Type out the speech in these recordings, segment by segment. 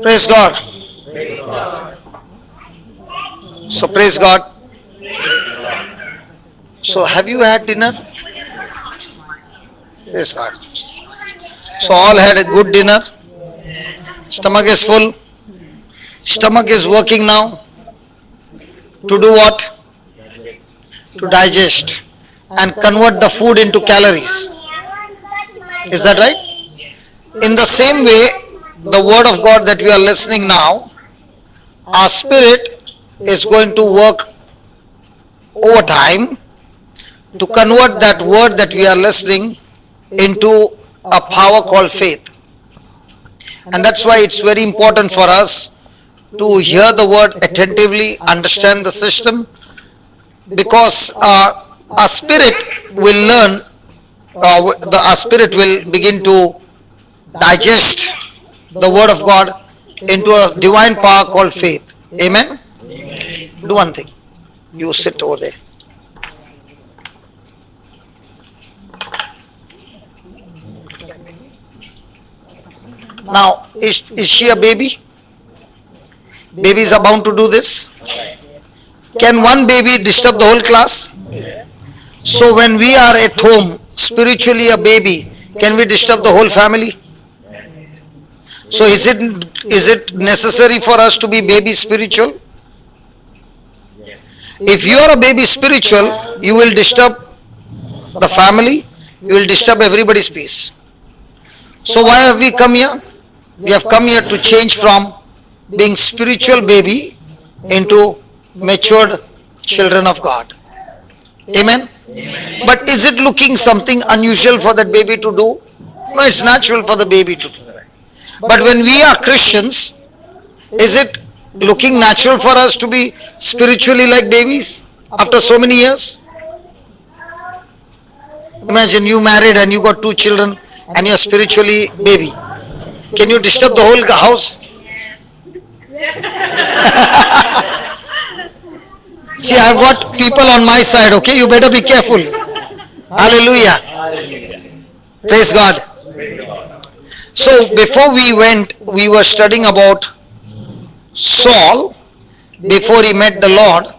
Praise God. So praise God. So have you had dinner? Praise God. So all had a good dinner. Stomach is full. Stomach is working now. To do what? To digest and convert the food into calories. Is that right? In the same way, the word of God that we are listening now, our spirit is going to work overtime to convert that word that we are listening into a power called faith. And that's why it's very important for us to hear the word attentively, understand the system, because our spirit will learn, our spirit will begin to digest the word of God into a divine power called faith. Amen? Do one thing. You sit over there. Now, is she a baby? Babies are bound to do this. Can one baby disturb the whole class? So when we are at home, spiritually a baby, can we disturb the whole family? So is it necessary for us to be baby spiritual? If you are a baby spiritual, you will disturb the family, you will disturb everybody's peace. So why have we come here? We have come here to change from being spiritual baby into matured children of God. Amen? But is it looking something unusual for that baby to do? No, it's natural for the baby to do. But when we are Christians, is it looking natural for us to be spiritually like babies after so many years? Imagine you married and you got 2 children and you're spiritually baby. Can you disturb the whole house? See, I've got people on my side, okay? You better be careful. Hallelujah. Praise God. So before we went, we were studying about Saul before he met the Lord,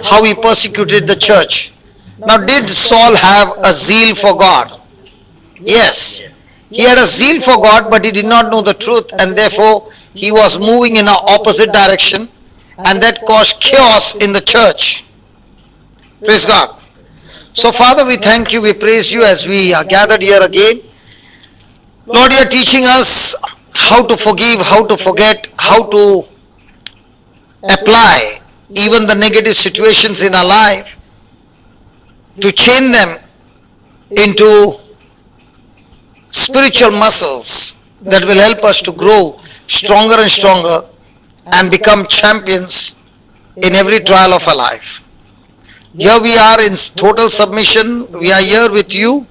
how he persecuted the church. Now, did Saul have a zeal for God? Yes. He had a zeal for God, but he did not know the truth, and therefore he was moving in an opposite direction, and that caused chaos in the church. Praise God. So Father, we thank you, we praise you as we are gathered here again. Lord, you are teaching us how to forgive, how to forget, how to apply even the negative situations in our life, to chain them into spiritual muscles that will help us to grow stronger and stronger and become champions in every trial of our life. Here we are in total submission. We are here with you.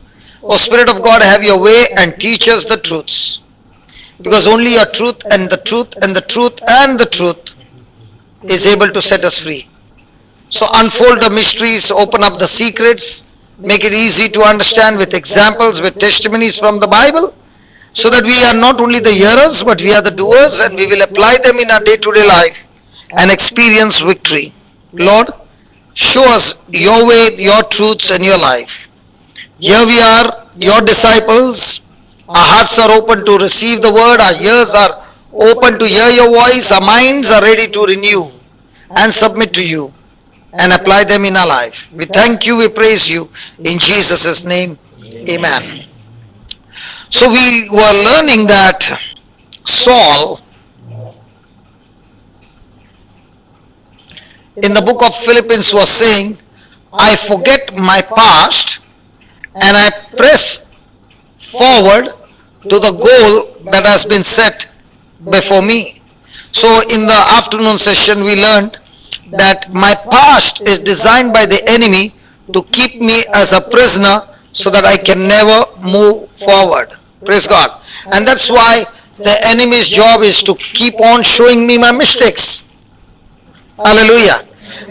O Spirit of God, have your way and teach us the truths. Because only your truth and the truth and the truth and the truth is able to set us free. So unfold the mysteries, open up the secrets, make it easy to understand with examples, with testimonies from the Bible, so that we are not only the hearers, but we are the doers, and we will apply them in our day-to-day life and experience victory. Lord, show us your way, your truths, and your life. Here we are, your disciples. Our hearts are open to receive the word. Our ears are open to hear your voice. Our minds are ready to renew and submit to you and apply them in our life. We thank you, we praise you. In Jesus' name, amen. So we were learning that Saul, in the book of Philippians, was saying, I forget my past and I press forward to the goal that has been set before me. So in the afternoon session we learned that my past is designed by the enemy to keep me as a prisoner so that I can never move forward. Praise God. And that's why the enemy's job is to keep on showing me my mistakes. Hallelujah.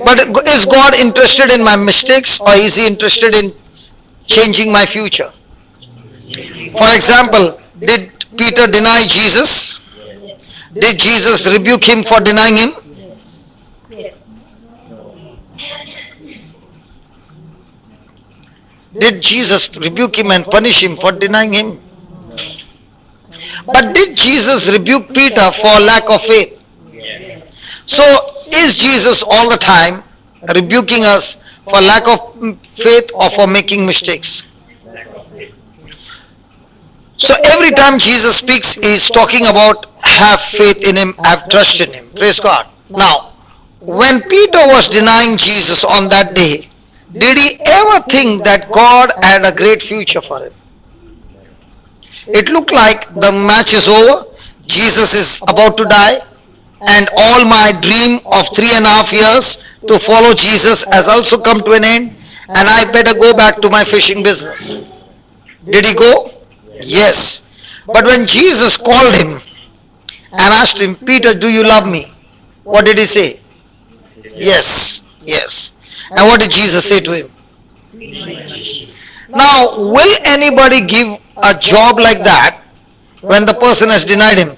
But is God interested in my mistakes, or is he interested in changing my future? For example, did Peter deny Jesus? Did Jesus rebuke him for denying him? Yes. Did Jesus rebuke him and punish him for denying him? But did Jesus rebuke Peter for lack of faith? So is Jesus all the time rebuking us for lack of faith or for making mistakes? So every time Jesus speaks, he is talking about have faith in him, have trust in him. Praise God. Now, when Peter was denying Jesus on that day, did he ever think that God had a great future for him? It looked like the match is over, Jesus is about to die, and all my dream of 3.5 years to follow Jesus has also come to an end, and I better go back to my fishing business. Did he go? Yes. But when Jesus called him and asked him, Peter, do you love me? What did he say? Yes, yes. And what did Jesus say to him? Now, will anybody give a job like that when the person has denied him?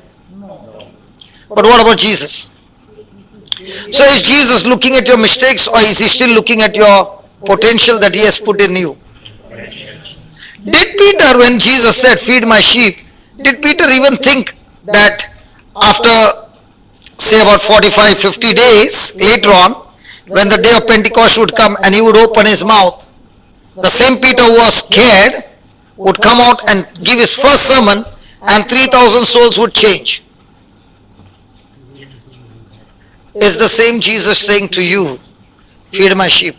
But what about Jesus? So is Jesus looking at your mistakes or is he still looking at your potential that he has put in you? Did Peter, when Jesus said, feed my sheep, did Peter even think that after, say, about 45, 50 days later on, when the day of Pentecost would come and he would open his mouth, the same Peter who was scared would come out and give his first sermon and 3,000 souls would change? Is the same Jesus saying to you, feed my sheep?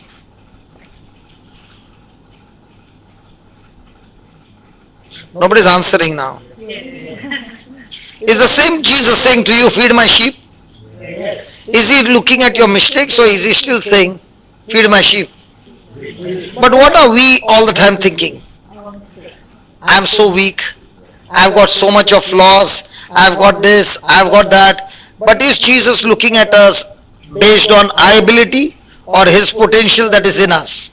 Nobody's answering now. Is the same Jesus saying to you, feed my sheep? Is he looking at your mistakes or is he still saying, feed my sheep? But what are we all the time thinking? I am so weak. I've got so much of flaws. I've got this. I've got that. But is Jesus looking at us based on our ability or his potential that is in us?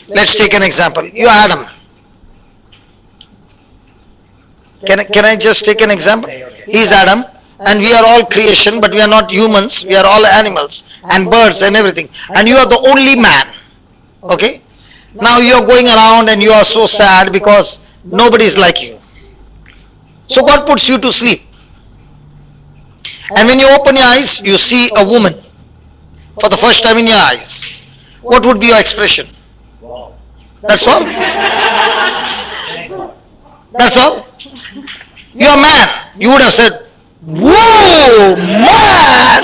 Let's take an example. You are Adam. Can I just take an example? He is Adam and we are all creation, but we are not humans. We are all animals and birds and everything. And you are the only man. Okay? Now you are going around and you are so sad because nobody is like you. So God puts you to sleep. And when you open your eyes, you see a woman for the first time in your eyes. What would be your expression? That's all? That's all? You're a man. You would have said, whoa, man!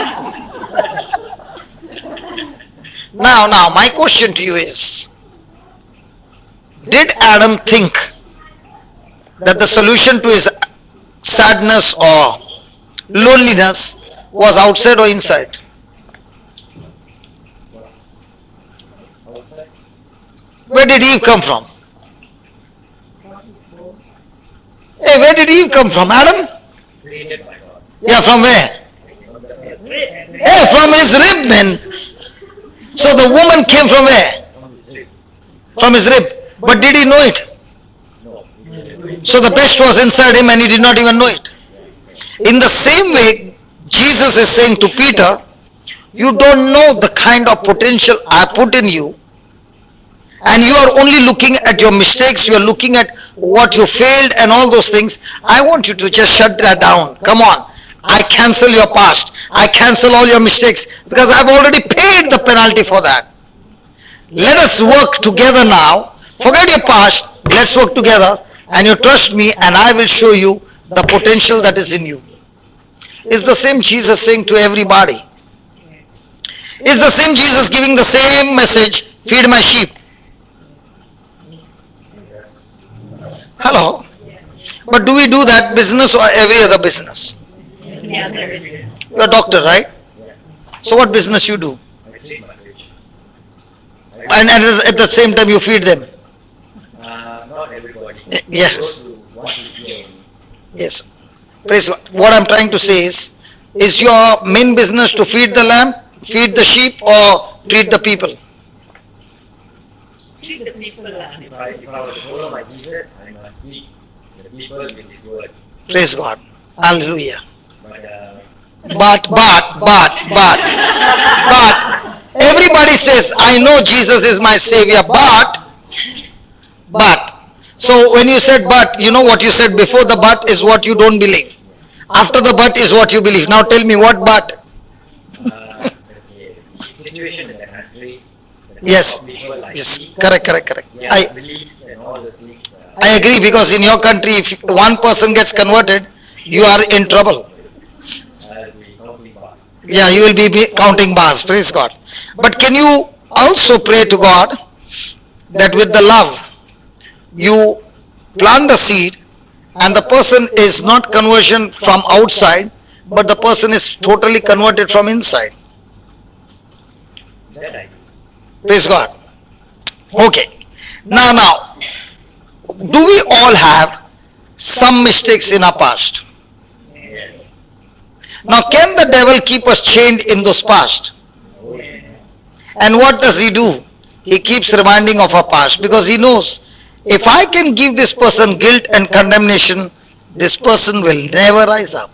Now, my question to you is, did Adam think that the solution to his sadness or loneliness was outside or inside? Where did Eve come from? Hey, where did Eve come from? Adam? Yeah, from where? Hey, from his rib, man. So the woman came from where? From his rib. But did he know it? So the best was inside him and he did not even know it. In the same way, Jesus is saying to Peter, you don't know the kind of potential I put in you, and you are only looking at your mistakes, you are looking at what you failed and all those things. I want you to just shut that down. Come on. I cancel your past. I cancel all your mistakes because I've already paid the penalty for that. Let us work together now. Forget your past. Let's work together and you trust me and I will show you the potential that is in you. Is the same Jesus saying to everybody? Is the same Jesus giving the same message, feed my sheep? Hello? But do we do that business or every other business? You're a doctor, right? So what business you do? And at the same time you feed them? Not everybody. Yes. What is gain? Yes. Praise God. What I'm trying to say is your main business to feed the lamb, feed the sheep or feed the people? Treat the people around. If I were to follow my Jesus, I must speak the people with his word. Praise God. Hallelujah. But But, everybody says, I know Jesus is my Savior, but. So when you said but, you know what you said before the but is what you don't believe. After the but is what you believe. Now tell me what but? the situation in the country, the type Yes, of people I yes, see, correct. their beliefs and all those things. I agree because in your country, if one person gets converted, you are in trouble. I'll be counting bars. Yeah, you will be counting bars. Praise God. But can you also pray to God that with the love you plant the seed and the person is not conversion from outside, but the person is totally converted from inside. That I do. Praise God. Okay. Now, do we all have some mistakes in our past? Yes. Now, can the devil keep us chained in those past? Oh, yeah. And what does he do? He keeps reminding of our past because he knows if I can give this person guilt and condemnation, this person will never rise up.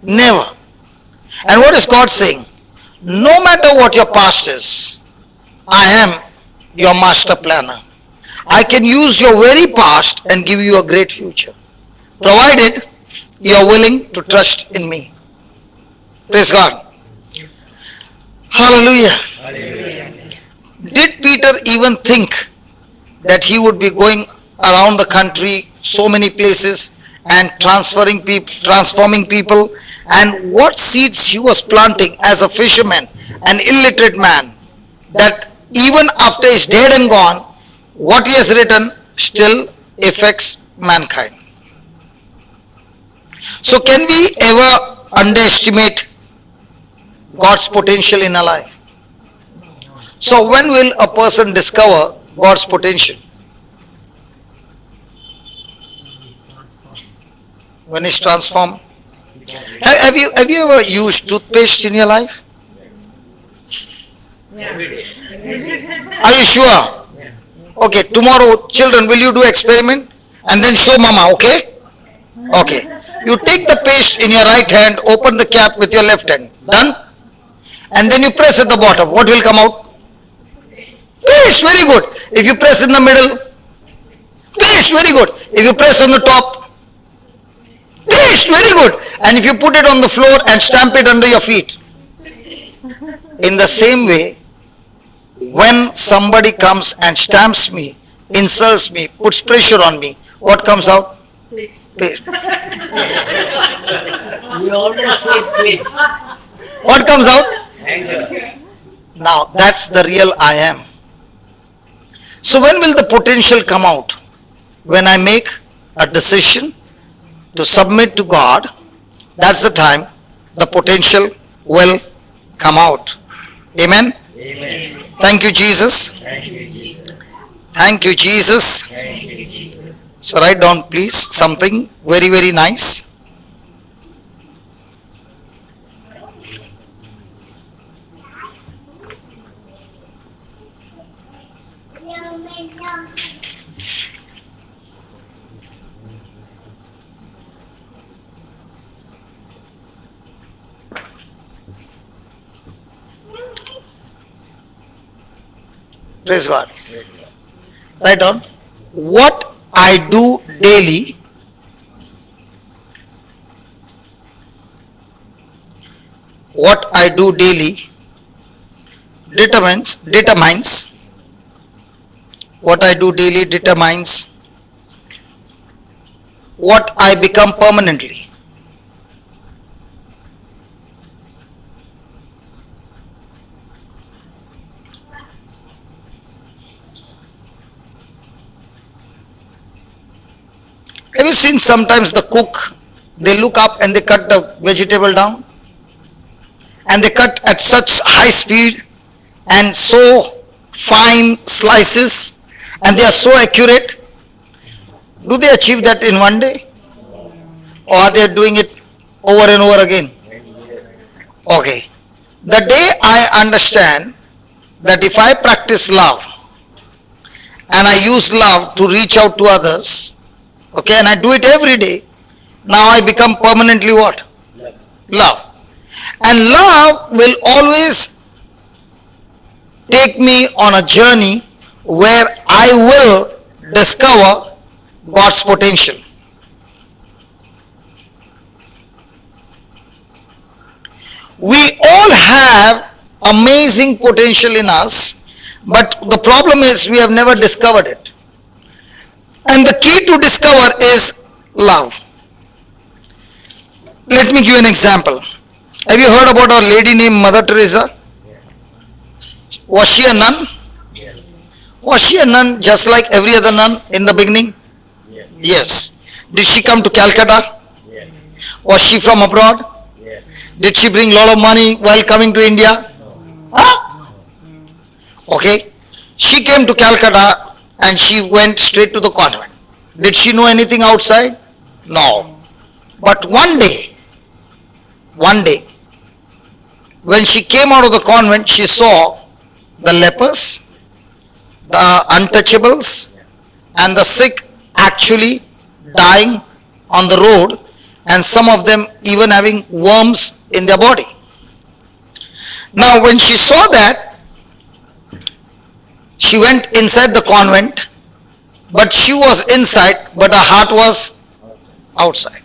Never. And what is God saying? No matter what your past is, I am your master planner. I can use your very past and give you a great future, provided you are willing to trust in me. Praise God. Hallelujah. Hallelujah. Did Peter even think that he would be going around the country, so many places, and transforming people? And what seeds he was planting as a fisherman, an illiterate man, that even after he's dead and gone, what he has written still affects mankind. So can we ever underestimate God's potential in our life? So when will a person discover God's potential? When he's transformed. Have you ever used toothpaste in your life? Every day. Are you sure? Yeah. Okay, tomorrow, children, will you do experiment and then show mama? Okay? Okay. You take the paste in your right hand, open the cap with your left hand. Done? And then you press at the bottom. What will come out? Paste. Very good. If you press in the middle, paste. Very good. If you press on the top, paste. Very good. And if you put it on the floor and stamp it under your feet. In the same way, when somebody comes and stamps me, insults me, puts pressure on me, what comes out? Paste. We always say please. What comes out? Anger. Now, that's the real I am. So when will the potential come out? When I make a decision to submit to God, that's the time the potential will come out. Amen. Amen. Thank you, Jesus. Thank you, Jesus. Thank you, Jesus. Thank you, Jesus. So write down please something very, very nice. Praise God. Praise God. Write down what I do daily what I do daily determines what I do daily determines what I become permanently. Have you seen sometimes the cook, they look up and they cut the vegetable down? And they cut at such high speed and so fine slices and they are so accurate. Do they achieve that in one day? Or are they doing it over and over again? Many years. Okay. The day I understand that if I practice love and I use love to reach out to others, okay, and I do it every day, Now I become permanently what? Love. Love. And love will always take me on a journey where I will discover God's potential. We all have amazing potential in us, but the problem is we have never discovered it. And the key to discover is love. Let me give you an example. Have you heard about a lady named Mother Teresa? Was she a nun? Yes. Was she a nun just like every other nun in the beginning? Yes. Yes. Did she come to Calcutta? Yes. Was she from abroad? Yes. Did she bring lot of money while coming to India? No. Huh? Okay. She came to Calcutta and she went straight to the convent. Did she know anything outside? No. But one day, when she came out of the convent, she saw the lepers, the untouchables, and the sick actually dying on the road, and some of them even having worms in their body. Now, when she saw that, she went inside the convent, but she was inside, but her heart was outside.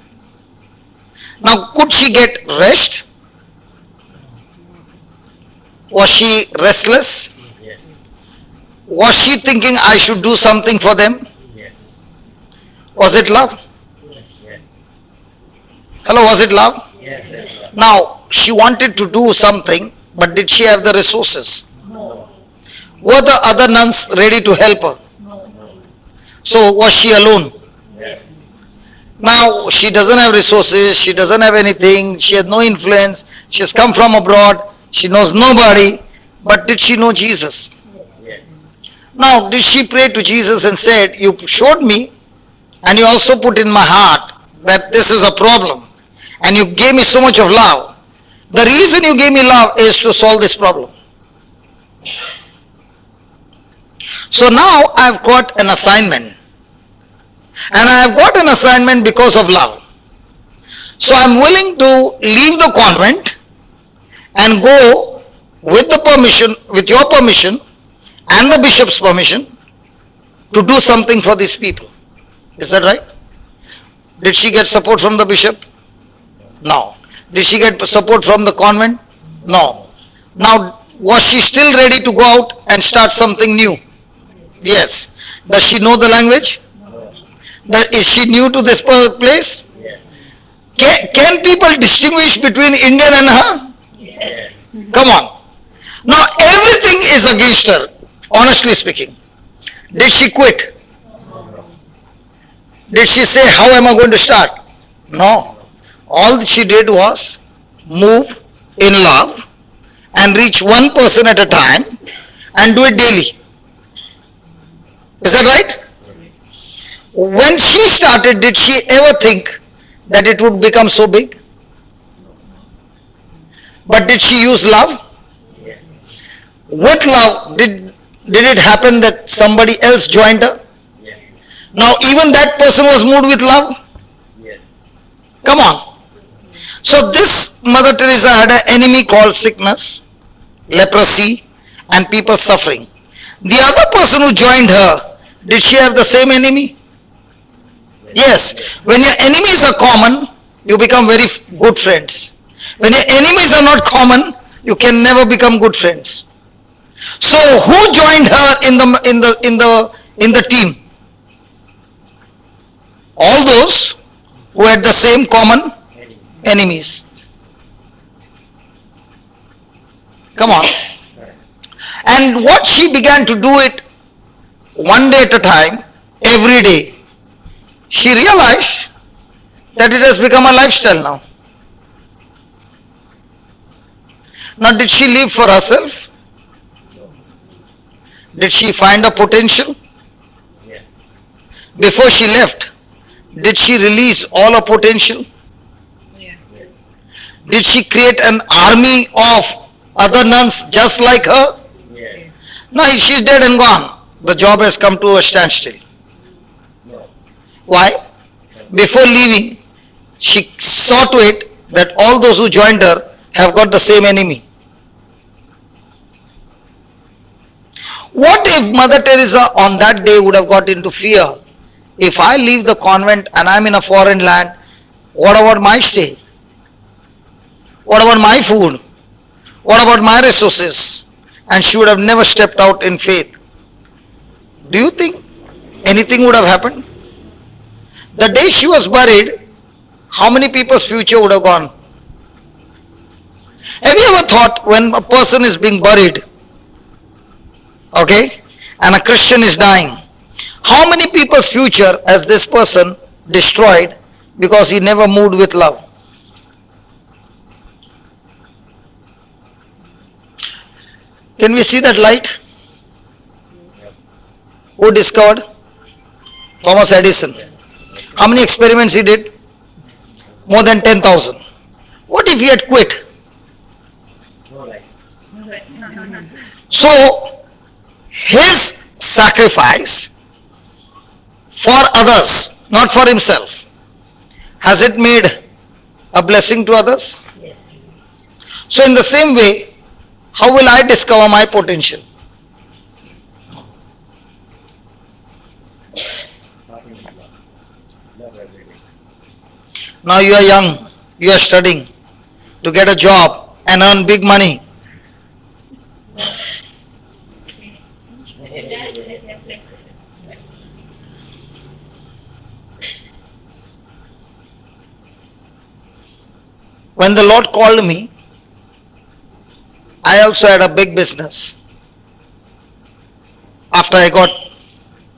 Now, could she get rest? Was she restless? Yes. Was she thinking I should do something for them? Yes. Was it love? Yes. Hello, was it love? Yes. Yes. Now, she wanted to do something, but did she have the resources? No. Were the other nuns ready to help her? No. So, was she alone? Yes. Now, she doesn't have resources, she doesn't have anything, she has no influence, she has come from abroad, she knows nobody, but did she know Jesus? Yes. Now, did she pray to Jesus and said, you showed me and you also put in my heart that this is a problem and you gave me so much of love. The reason you gave me love is to solve this problem. So now I've got an assignment. And I have got an assignment because of love. So I'm willing to leave the convent and go with the permission, with your permission and the bishop's permission to do something for these people. Is that right? Did she get support from the bishop? No. Did she get support from the convent? No. Now, was she still ready to go out and start something new? Yes. Does she know the language? No. Is she new to this place? Yes. Can people distinguish between Indian and her? Yes. Come on. Now everything is against her, honestly speaking. Did she quit? No. Did she say, how am I going to start? No. All she did was move in love and reach one person at a time and do it daily. Is that right? When she started, did she ever think that it would become so big? But did she use love? Yes. With love, did it happen that somebody else joined her? Yes. Now even that person was moved with love? Yes. Come on. So this Mother Teresa had an enemy called sickness, leprosy, and people suffering. The other person who joined her, did she have the same enemy? Yes. When your enemies are common, you become very good friends. When your enemies are not common, you can never become good friends. So who joined her in the team? All those who had the same common enemies. Come on. And what she began to do it one day at a time, every day, she realized that it has become a lifestyle now. Now, did she live for herself? Did she find a potential? Yes. Before she left, did she release all her potential? Yes. Did she create an army of other nuns just like her? Yes. No, she's dead and gone. The job has come to a standstill. No. Why? Before leaving, she saw to it that all those who joined her have got the same enemy. What if Mother Teresa on that day would have got into fear? If I leave the convent and I'm in a foreign land, what about my stay? What about my food? What about my resources? And she would have never stepped out in faith. Do you think anything would have happened? The day she was buried, how many people's future would have gone? Have you ever thought when a person is being buried, okay, and a Christian is dying, how many people's future has this person destroyed because he never moved with love? Can we see that light? Who discovered? Thomas Edison. How many experiments he did? More than 10,000. What if he had quit? No light. So, his sacrifice for others, not for himself, has it made a blessing to others? Yes. So, in the same way, how will I discover my potential? Starting with love. Love every day. Now you are young, you are studying to get a job and earn big money. When the Lord called me, I also had a big business. After I got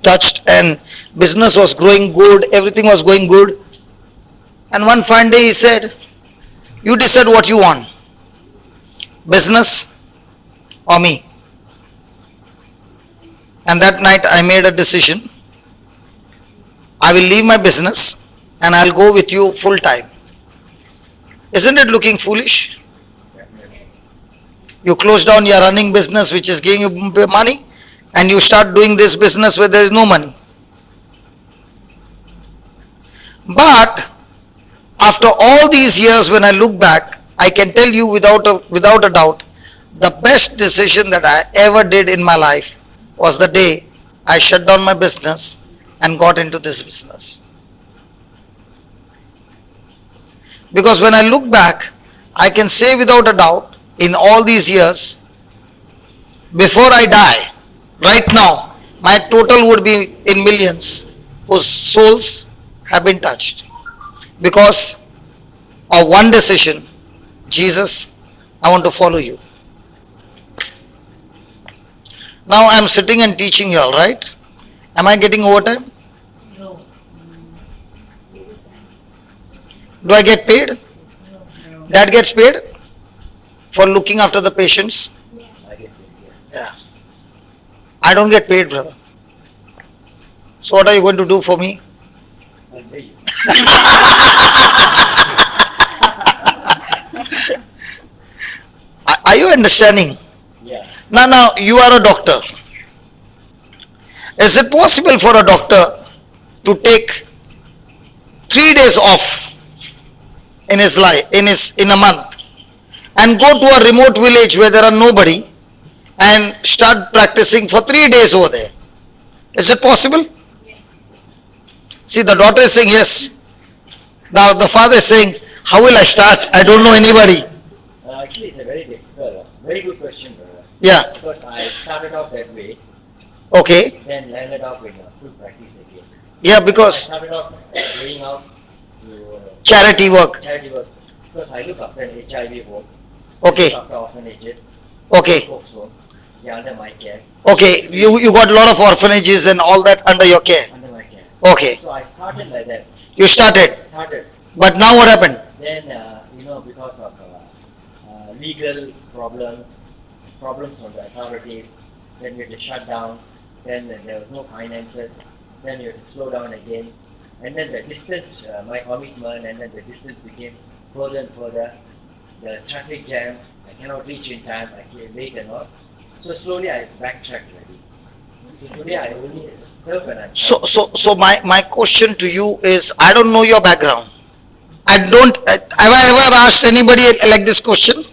touched and business was growing good, everything was going good. And one fine day he said, you decide what you want, business or me. And that night I made a decision. I will leave my business and I'll go with you full time. Isn't it looking foolish? You close down your running business which is giving you money and you start doing this business where there is no money. But after all these years, when I look back, I can tell you without a doubt, the best decision that I ever did in my life was the day I shut down my business and got into this business. Because when I look back, I can say without a doubt, in all these years, before I die, right now, my total would be in millions whose souls have been touched. Because of one decision, Jesus, I want to follow you. Now I am sitting and teaching you all, right? Am I getting overtime? No. Do I get paid? No. Dad gets paid for looking after the patients? I get it. Yeah. I don't get paid, brother. So what are you going to do for me? I'll pay you. Are you understanding? Yeah. Now you are a doctor. Is it possible for a doctor to take 3 days off in his life, in a month, and go to a remote village where there are nobody and start practicing for 3 days over there? Is it possible? See, the daughter is saying yes. Now the father is saying, how will I start? I don't know anybody. Actually, it's a very difficult, very good question, brother. Yeah. Because I started off that way, Okay. then landed up in full practice again. Yeah, I because started off going out to charity work. charity work because I look after an HIV home. Okay. Look after orphanages. Okay. Folks home. They're under my care. Okay. You got a lot of orphanages and all that under your care. Under my care. Okay. So I started like that. You started. Started. But now what happened? Then because of legal problems from the authorities, then we had to shut down. Then there was no finances. Then you had to slow down again. And then the distance, my commitment, and then the distance became further and further. The traffic jam, I cannot reach in time, I came late and all. So slowly I backtracked already. So today I only serve when I'm So my question to you is, I don't know your background. I don't, have I ever asked anybody like this question?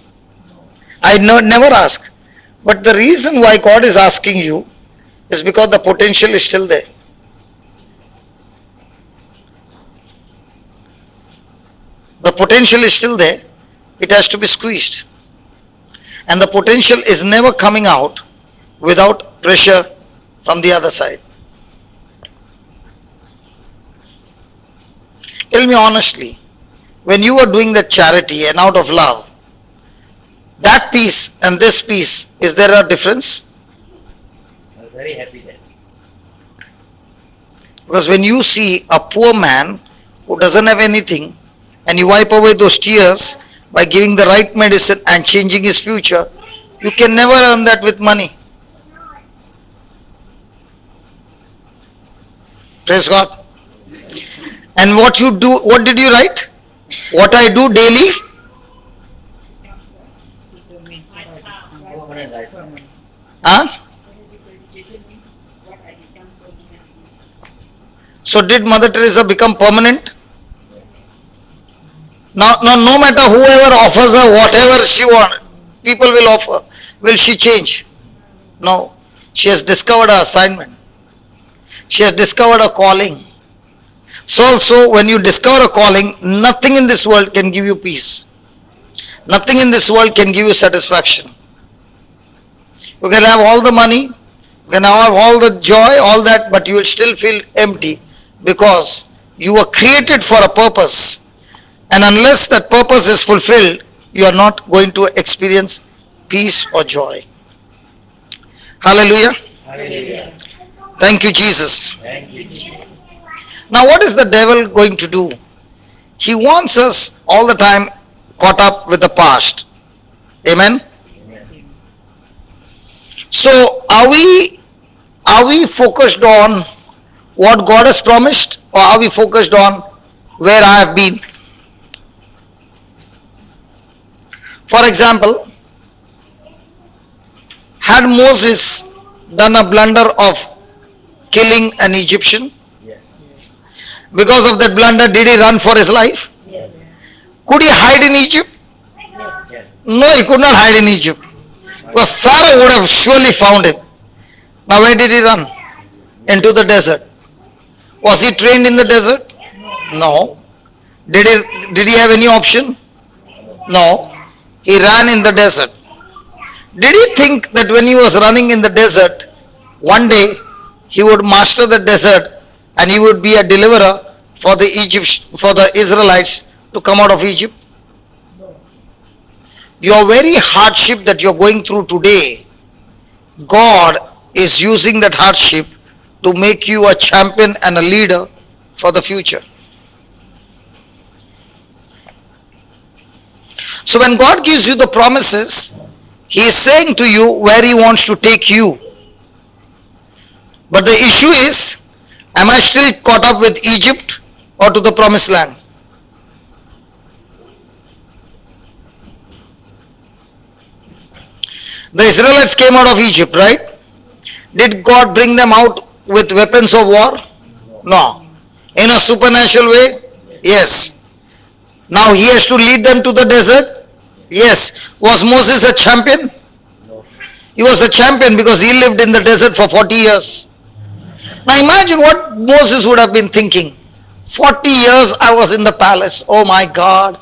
I never ask. But the reason why God is asking you is because the potential is still there. The potential is still there. It has to be squeezed. And the potential is never coming out without pressure from the other side. Tell me honestly, when you are doing that charity and out of love, that piece and this piece, is there a difference? I was very happy then. Because when you see a poor man who doesn't have anything and you wipe away those tears by giving the right medicine and changing his future, you can never earn that with money. Praise God. And what you do, what did you write? What I do daily? Permanent lifestyle. Huh? So did Mother Teresa become permanent? No matter whoever offers her whatever she wants, people will offer. Will she change? No. She has discovered her assignment. She has discovered her calling. So also when you discover a calling, nothing in this world can give you peace. Nothing in this world can give you satisfaction. You can have all the money, you can have all the joy, all that, but you will still feel empty because you were created for a purpose. And unless that purpose is fulfilled, you are not going to experience peace or joy. Hallelujah. Hallelujah. Thank you, Jesus. Thank you, Jesus. Now, what is the devil going to do? He wants us all the time caught up with the past. Amen. Amen. So, are we focused on what God has promised, or are we focused on where I have been? For example, had Moses done a blunder of killing an Egyptian? Yes. Because of that blunder, did he run for his life? Yes. Could he hide in Egypt? Yes. No, he could not hide in Egypt. Because Pharaoh would have surely found him. Now, where did he run? Into the desert. Was he trained in the desert? No. Did he have any option? No. He ran in the desert. Did he think that when he was running in the desert, one day he would master the desert and he would be a deliverer for the Israelites to come out of Egypt? Your very hardship that you're going through today, God is using that hardship to make you a champion and a leader for the future. So when God gives you the promises, He is saying to you where He wants to take you. But the issue is, am I still caught up with Egypt or to the promised land? The Israelites came out of Egypt, right? Did God bring them out with weapons of war? No. In a supernatural way? Yes. Now He has to lead them to the desert? Yes. Was Moses a champion? No. He was a champion because he lived in the desert for 40 years. Now imagine what Moses would have been thinking. 40 years I was in the palace. Oh my God.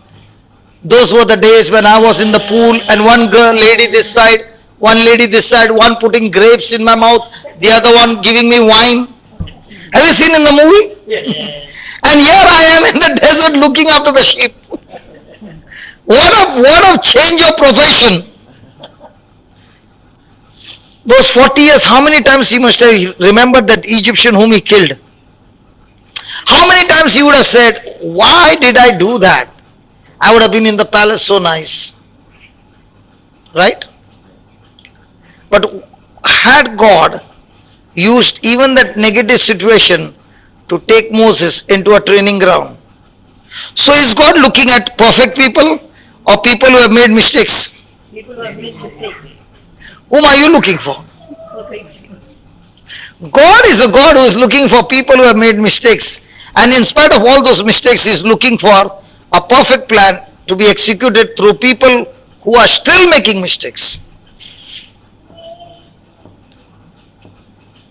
Those were the days when I was in the pool and one lady this side, one lady this side, one putting grapes in my mouth, the other one giving me wine. Have you seen in the movie? Yes. And here I am in the desert looking after the sheep. What a change of profession. Those 40 years, how many times he must have remembered that Egyptian whom he killed? How many times he would have said, why did I do that? I would have been in the palace so nice. Right? But had God used even that negative situation to take Moses into a training ground? So is God looking at perfect people or people who have made mistakes? People who have made mistakes. Whom are you looking for? Perfection. God is a God who is looking for people who have made mistakes. And in spite of all those mistakes, He is looking for a perfect plan to be executed through people who are still making mistakes.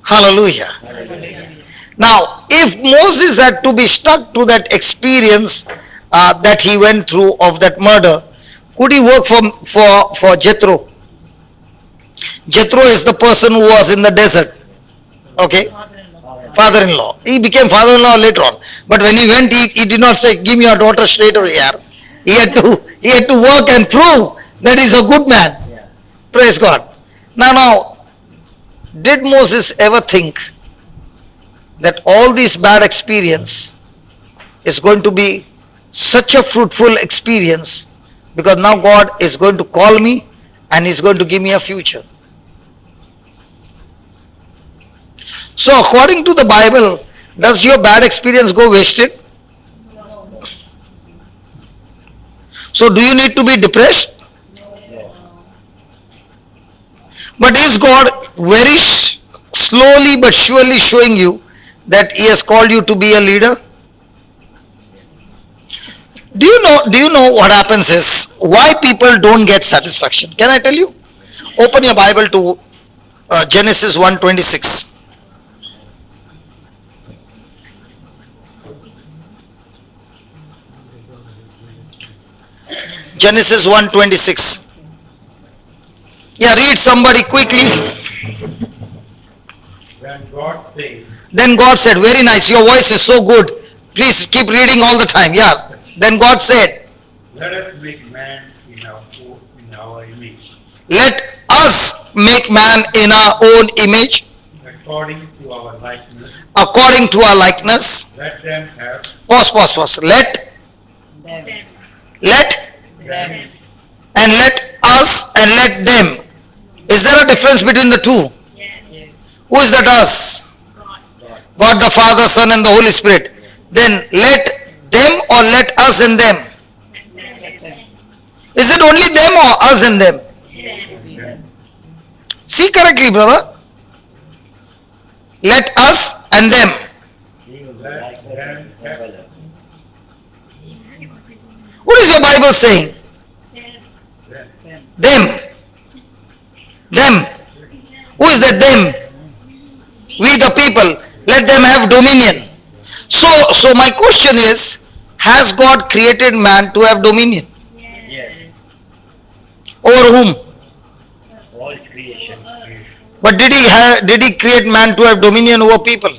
Hallelujah. Hallelujah. Now, if Moses had to be stuck to that experience that he went through of that murder, could he work for Jethro? Jethro is the person who was in the desert. Okay, father-in-law. He became father-in-law later on. But when he went, he did not say, "Give me your daughter straight over here." He had to work and prove that he's a good man. Yeah. Praise God. Now, did Moses ever think that all this bad experience is going to be such a fruitful experience, because now God is going to call me and He's going to give me a future? So according to the Bible, does your bad experience go wasted? So do you need to be depressed? No. But is God very slowly but surely showing you that He has called you to be a leader? Do you know what happens is why people don't get satisfaction? Can I tell you? Open your Bible to Genesis 1:26. Genesis 1:26. Yeah, read somebody quickly. When God said, Then God said, very nice, your voice is so good. Please keep reading all the time. Yeah. Then God said, "Let us make man in our image, let us make man in our own image, according to our likeness. according to our likeness. Let them have Pause. Let them and let us and let them. Is there a difference between the two? Who is that us? God the Father, Son and the Holy Spirit. Then let them or let us and them? Is it only them or us and them? See correctly, brother. Let us and them. let them have What is your Bible saying? them." Them. Them. Who is that them? We the people. Let them have dominion. So my question is, has God created man to have dominion? Yes. Over whom? All is creation. But did he create man to have dominion over people?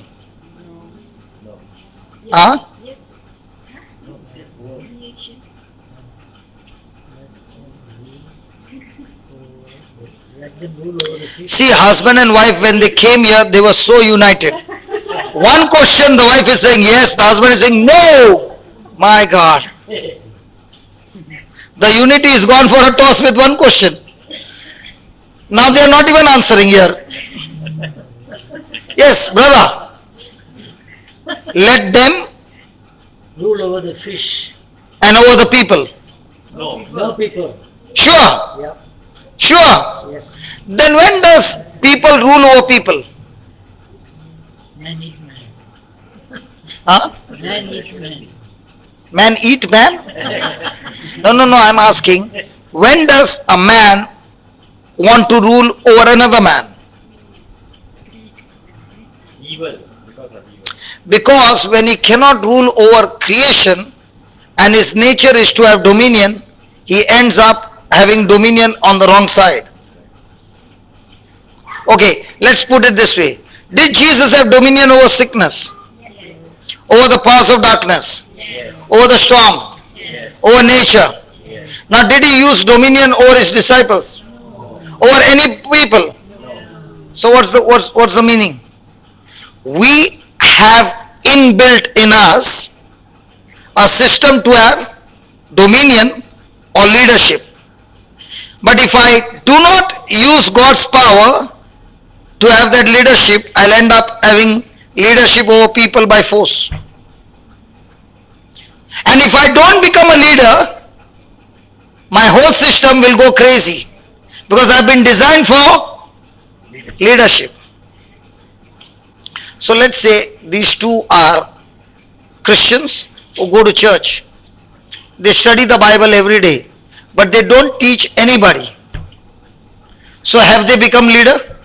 No. Huh? See, husband and wife, when they came here, they were so united. One question, the wife is saying yes, the husband is saying no. My God. The unity is gone for a toss with one question. Now they are not even answering here. Yes, brother. Let them rule over the fish. and over the people. No people. Sure. Yeah. Sure. Yes. Then when does people rule over people? Man eat man. Huh? Man eat man. Man eat man? No, I'm asking, when does a man want to rule over another man? Evil. Because of evil. Because when he cannot rule over creation and his nature is to have dominion, he ends up having dominion on the wrong side. Okay, let's put it this way. Did Jesus have dominion over sickness? Over the powers of darkness? Yes. Over the storm? Yes. Over nature? Yes. Now did he use dominion over his disciples? Over any people? No. So what's the meaning? We have inbuilt in us a system to have dominion or leadership. But if I do not use God's power to have that leadership, I'll end up having leadership over people by force. And if I don't become a leader, my whole system will go crazy, because I've been designed for leadership. So let's say these two are Christians who go to church. they study the Bible every day, but they don't teach anybody. So have they become leader?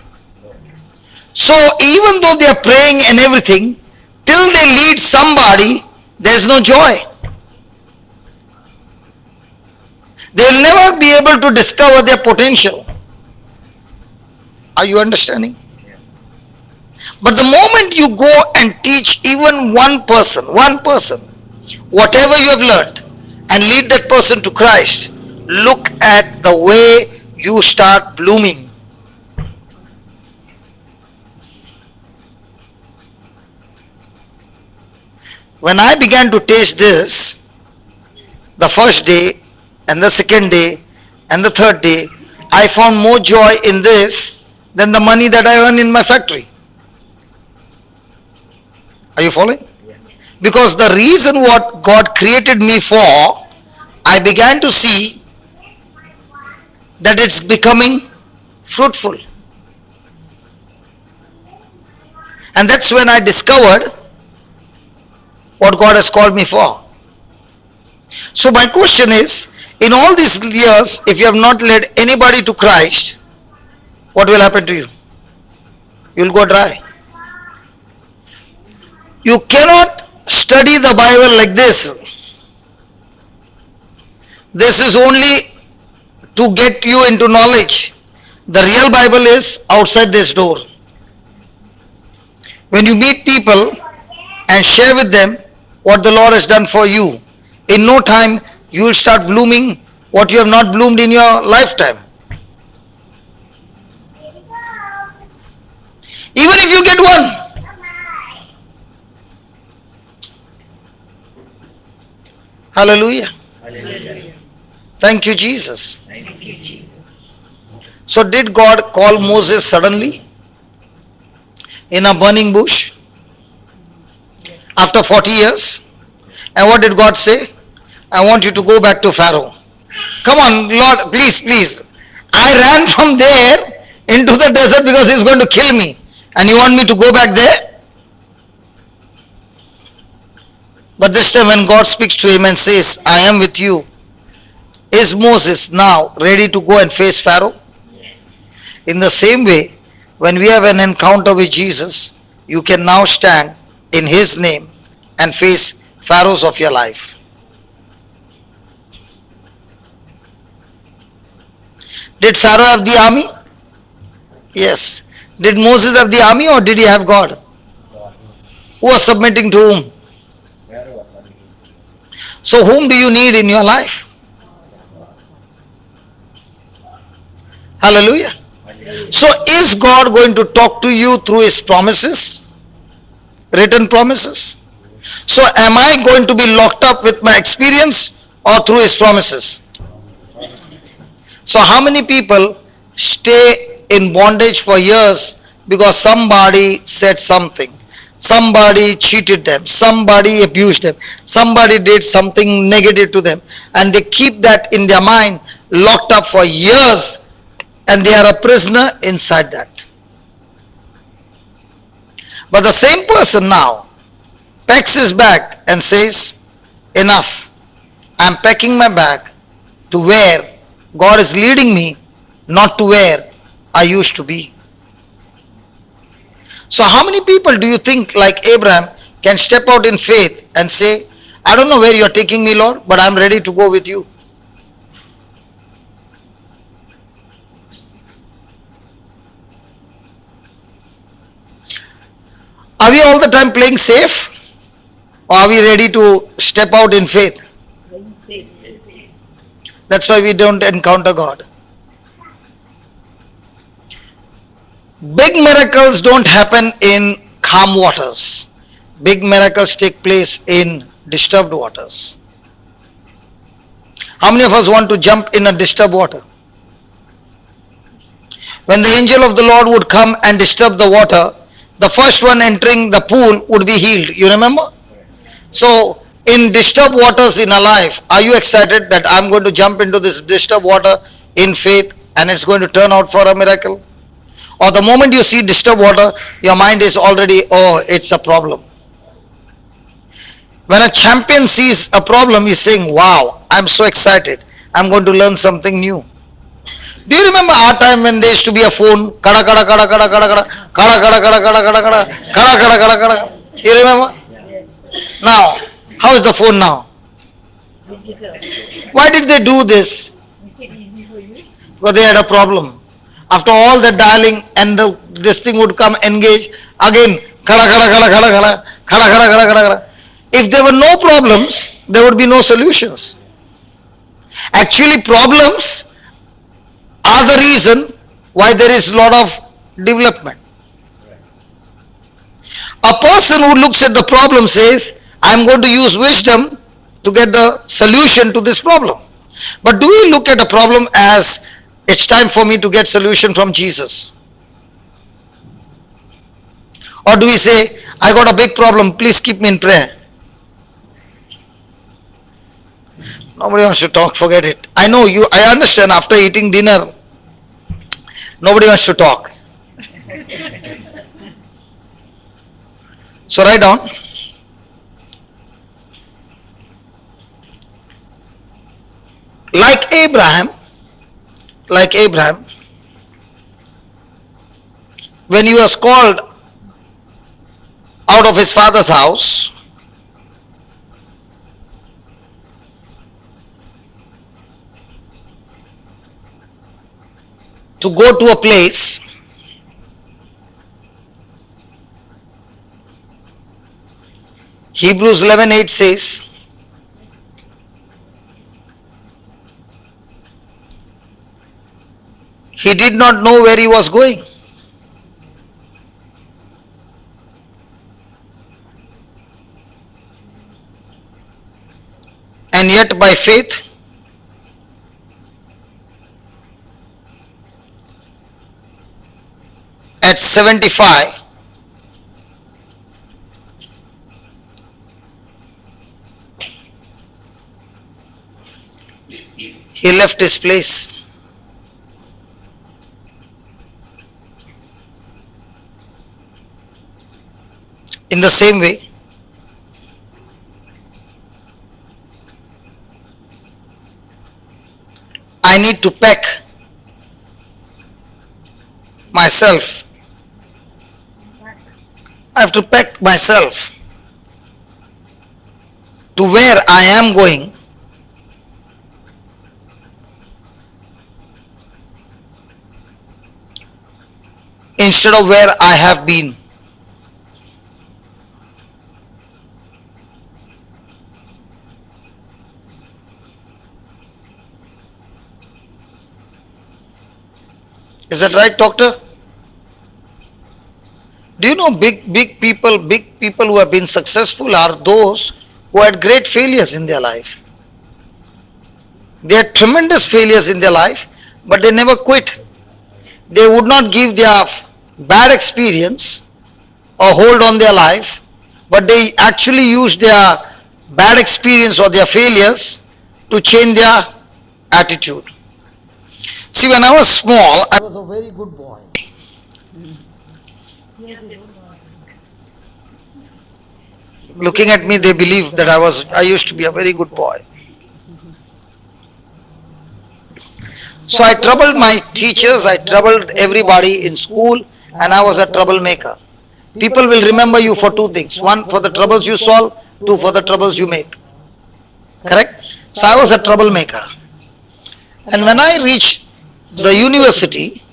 So even though they are praying and everything, till they lead somebody, there is no joy. They will never be able to discover their potential. Are you understanding? But the moment you go and teach even one person, whatever you have learned, and lead that person to Christ, look at the way you start blooming. When I began to taste this, the first day and the second day and the third day, I found more joy in this than the money that I earn in my factory. Are you following? Because the reason what God created me for, I began to see that it's becoming fruitful. And that's when I discovered what God has called me for. So my question is, in all these years, if you have not led anybody to Christ, what will happen to you? You will go dry. You cannot study the Bible like this. This is only to get you into knowledge. The real Bible is outside this door. When you meet people and share with them what the Lord has done for you, in no time you will start blooming what you have not bloomed in your lifetime. Even if you get one. Hallelujah. Hallelujah. Thank you, Jesus. Thank you, Jesus. So did God call Moses suddenly in a burning bush after 40 years? And what did God say? I want you to go back to Pharaoh. Come on, Lord, please, please. I ran from there into the desert because he's going to kill me. And you want me to go back there? But this time when God speaks to him and says, I am with you, is Moses now ready to go and face Pharaoh? In the same way, when we have an encounter with Jesus, you can now stand in his name and face Pharaohs of your life. Did Pharaoh have the army? Yes. Did Moses have the army or did he have God? Who was submitting to whom? Pharaoh was submitting. So whom do you need in your life? Hallelujah. Hallelujah. So is God going to talk to you through his promises? Written promises? So am I going to be locked up with my experience or through his promises? So how many people stay in bondage for years because somebody said something, somebody cheated them, somebody abused them, somebody did something negative to them, and they keep that in their mind locked up for years, and they are a prisoner inside that. But the same person now packs his bag and says, enough, I am packing my bag to where God is leading me, not to where I used to be. So how many people do you think, like Abraham, can step out in faith and say, I don't know where you are taking me, Lord, but I am ready to go with you? Are we all the time playing safe? Or are we ready to step out in faith? That's why we don't encounter God. Big miracles don't happen in calm waters. Big miracles take place in disturbed waters. How many of us want to jump in a disturbed water? When the angel of the Lord would come and disturb the water, the first one entering the pool would be healed. You remember? So, in disturbed waters in our life, are you excited that I'm going to jump into this disturbed water in faith and it's going to turn out for a miracle? Or the moment you see disturbed water, your mind is already, oh, it's a problem. When a champion sees a problem, he's saying, wow, I'm so excited. I'm going to learn something new. Do you remember our time when there used to be a phone? Kada kada kada kada kada kada kada kada kada kada kada kada kada kada kada kada. You remember? Now, how is the phone now? Digital. Why did they do this? Make it easy for you. Because they had a problem. After all the dialing and this thing would come engage again. Kada kada kada kada kada kada kada kada kada kada. If there were no problems, there would be no solutions. Actually, problems are the reason why there is a lot of development. A person who looks at the problem says, I am going to use wisdom to get the solution to this problem. But do we look at a problem as it's time for me to get solution from Jesus? Or do we say, I got a big problem, please keep me in prayer? Nobody wants to talk, forget it. I know you, I understand after eating dinner, nobody wants to talk. So write down. Like Abraham, when he was called out of his father's house, to go to a place, Hebrews 11:8 says, he did not know where he was going. And yet by faith, at 75, he left his place. In the same way, I need to pack myself. I have to pack myself to where I am going instead of where I have been. Is that right, doctor? Do you know big people who have been successful are those who had great failures in their life. They had tremendous failures in their life, but they never quit. They would not give their bad experience or hold on their life, but they actually used their bad experience or their failures to change their attitude. See, when I was small, I was a very good boy. Looking at me, they believe that I used to be a very good boy. So I troubled my teachers, I troubled everybody in school, and I was a troublemaker. People will remember you for two things. One, for the troubles you solve. Two, for the troubles you make. Correct? So I was a troublemaker. And when I reached the university,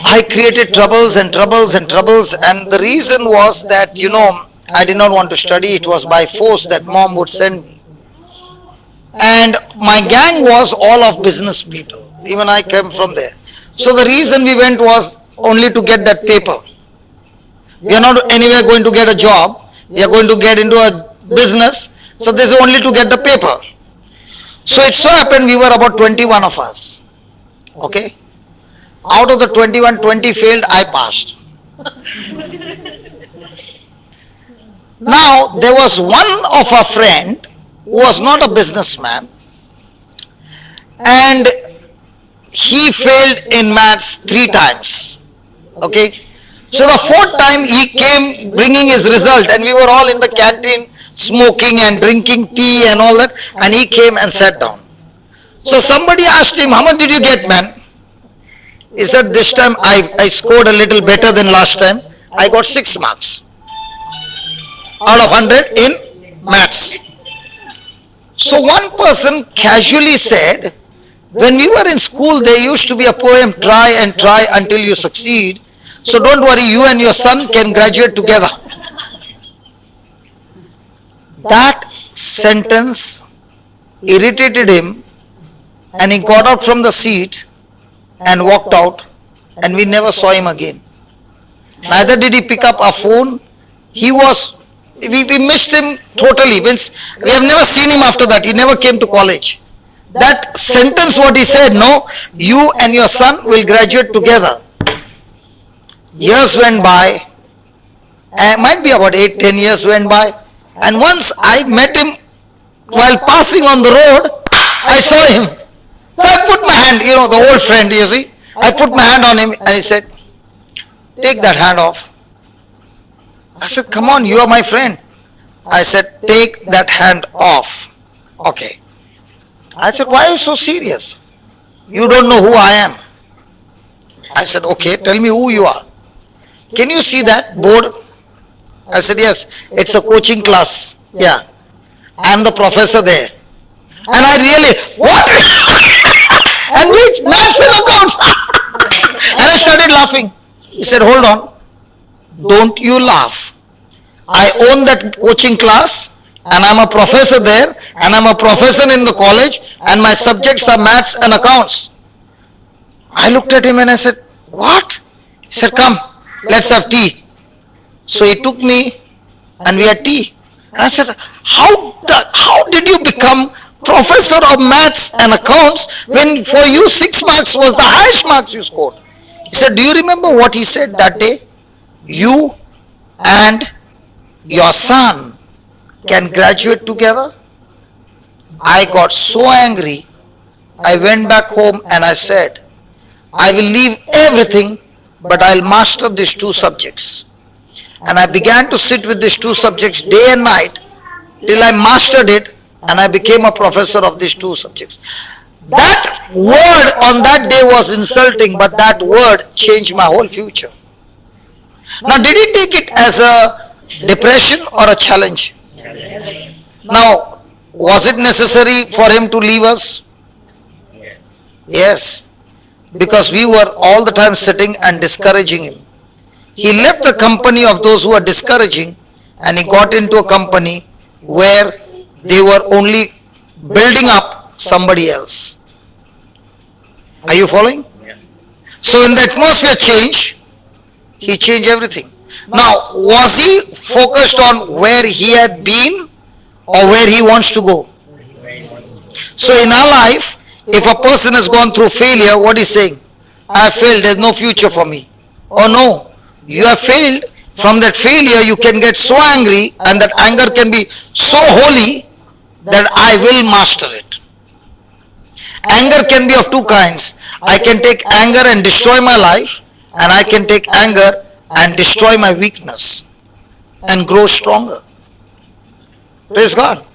I created troubles and troubles and troubles, and the reason was that, I did not want to study. It was by force that mom would send me. And my gang was all of business people. Even I came from there. So the reason we went was only to get that paper. We are not anywhere going to get a job. We are going to get into a business. So this is only to get the paper. So it so happened we were about 21 of us. Okay? Out of the 21, 20 failed, I passed. Now, there was one of our friend who was not a businessman, and he failed in maths 3 times. Okay? So the fourth time he came bringing his result, and we were all in the canteen smoking and drinking tea and all that, and he came and sat down. So somebody asked him, how much did you get, man? He said, this time I scored a little better than last time. I got 6 marks out of 100 in maths. So one person casually said, when we were in school, there used to be a poem, try and try until you succeed. So don't worry, you and your son can graduate together. That sentence irritated him, and he got out from the seat and walked out, and we never saw him again. Neither did he pick up our phone. We missed him totally. Means we have never seen him after that. He never came to college. That sentence what he said, no, you and your son will graduate together. Years went by, might be about 8-10 years went by, and once I met him while passing on the road, I saw him. So I put my hand, the old friend, you see, I put my hand on him and he said, take that hand off. I said, come on, you are my friend. I said, take that hand off. Okay. I said, why are you so serious? You don't know who I am. I said, okay, tell me who you are. Can you see that board? I said, yes, it's a coaching class. Yeah. I am the professor there. And I really, what? And which maths and accounts? And I started laughing. He said, hold on. Don't you laugh. I own that coaching class, and I'm a professor there, and I'm a professor in the college, and my subjects are maths and accounts. I looked at him and I said, what? He said, come, let's have tea. So he took me and we had tea. And I said, how did you become professor of maths and accounts when for you 6 marks was the highest marks you scored? He said, do you remember what he said that day? You and your son can graduate together. I got so angry. I went back home and I said, I will leave everything, but I'll master these 2 subjects. And I began to sit with these 2 subjects day and night till I mastered it, and I became a professor of these 2 subjects. That word on that day was insulting, but that word changed my whole future. Now, did he take it as a depression or a challenge? Now, was it necessary for him to leave us? Yes. Because we were all the time sitting and discouraging him. He left the company of those who were discouraging, and he got into a company where they were only building up somebody else. Are you following? So when the atmosphere changed, he changed everything. Now, was he focused on where he had been or where he wants to go? So in our life, if a person has gone through failure, what is saying? I have failed, there is no future for me. Oh no, you have failed. From that failure, you can get so angry, and that anger can be so holy that I will master it. Anger can be of 2 kinds. I can take anger and destroy my life, and I can take anger and destroy my weakness and grow stronger. Praise God.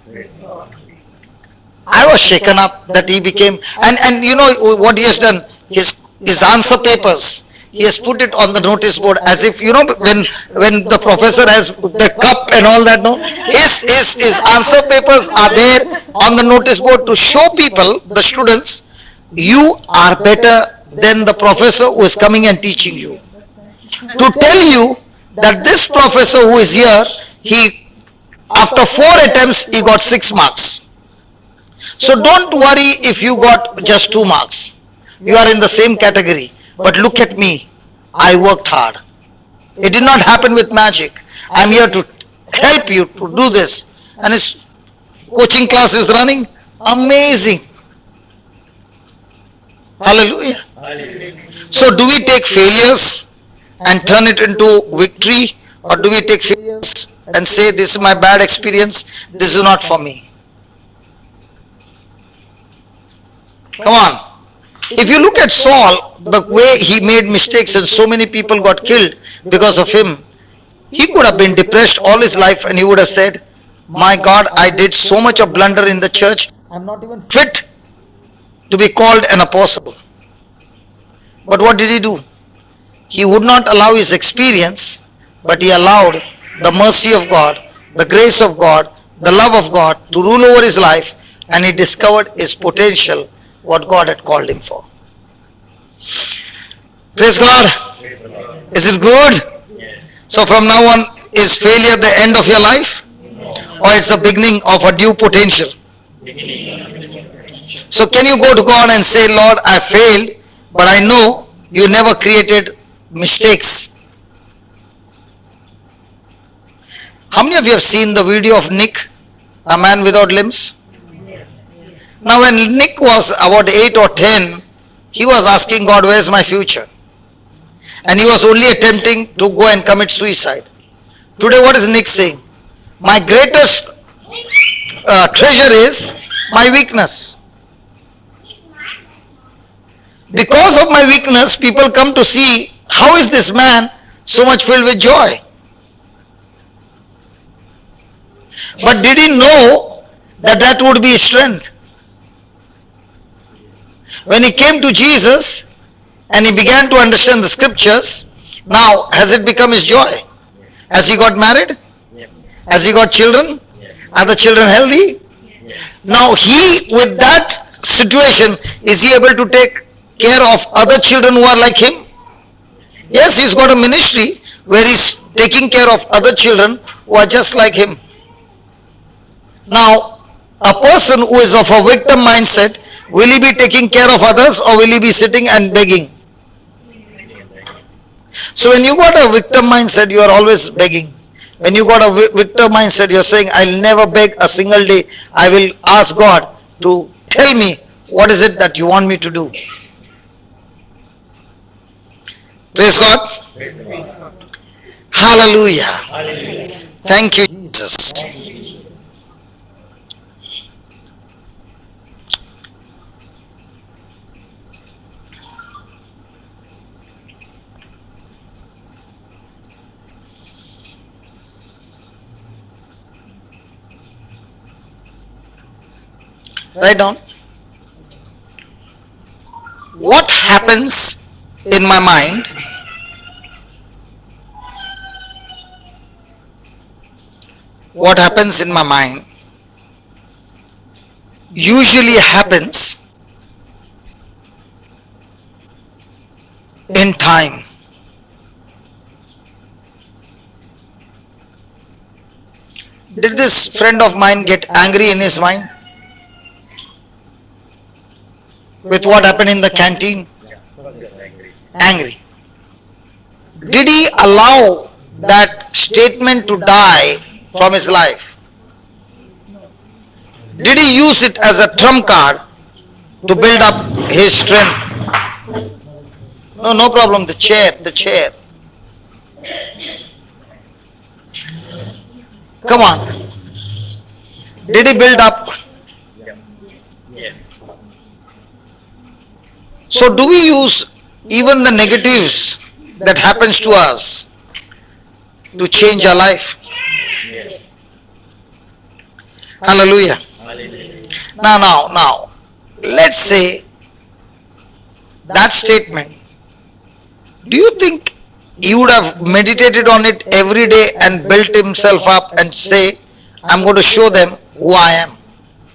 I was shaken up that he became, and you know what he has done? His answer papers, he has put it on the notice board as if, when the professor has the cup and all that, no? His answer papers are there on the notice board to show people, the students, you are better than the professor who is coming and teaching you. To tell you that this professor who is here, after 4 attempts, he got 6 marks. So don't worry if you got just 2 marks. You are in the same category. But look at me. I worked hard. It did not happen with magic. I am here to help you to do this. And his coaching class is running. Amazing. Hallelujah. So do we take failures and turn it into victory, or do we take failures and say, this is my bad experience, this is not for me? Come on. If you look at Saul, the way he made mistakes and so many people got killed because of him, he could have been depressed all his life and he would have said, my God, I did so much of blunder in the church, I'm not even fit to be called an apostle. But what did he do? He would not allow his experience, but he allowed the mercy of God, the grace of God, the love of God to rule over his life, and he discovered his potential, what God had called him for. Praise God. Praise the Lord. Is it good? Yes. So from now on, is failure the end of your life? Or it's the beginning of a new potential? So can you go to God and say, Lord, I failed, but I know you never created mistakes. How many of you have seen the video of Nick, a man without limbs? Now when Nick was about 8 or 10, he was asking God, where's my future? And he was only attempting to go and commit suicide. Today what is Nick saying? My greatest treasure is my weakness. Because of my weakness, people come to see how is this man so much filled with joy. But did he know that that would be his strength? When he came to Jesus and he began to understand the scriptures, now has it become his joy? Has he got married? Yes. Has he got children? Yes. Are the children healthy? Yes. Now he, with that situation, is he able to take care of other children who are like him? Yes, he's got a ministry where he's taking care of other children who are just like him. Now, a person who is of a victim mindset, will he be taking care of others or will he be sitting and begging? So when you got a victim mindset, you are always begging. When you got a victim mindset, you are saying, I'll never beg a single day. I will ask God to tell me what is it that you want me to do. Praise God. Praise the Lord. Hallelujah. Hallelujah. Thank you, Jesus. Write down. What happens in my mind what happens in my mind usually happens in time. Did this friend of mine get angry in his mind with what happened in the canteen? Yeah. Because he was angry. Angry. Did he allow that statement to die from his life? Did he use it as a trump card to build up his strength? No, no problem. The chair. Come on. Did he build up? Yeah. Yes. So do we use even the negatives that happens to us to change our life? Yes. Hallelujah. Hallelujah. Now, let's say that statement. Do you think he would have meditated on it every day and built himself up and say, I'm going to show them who I am?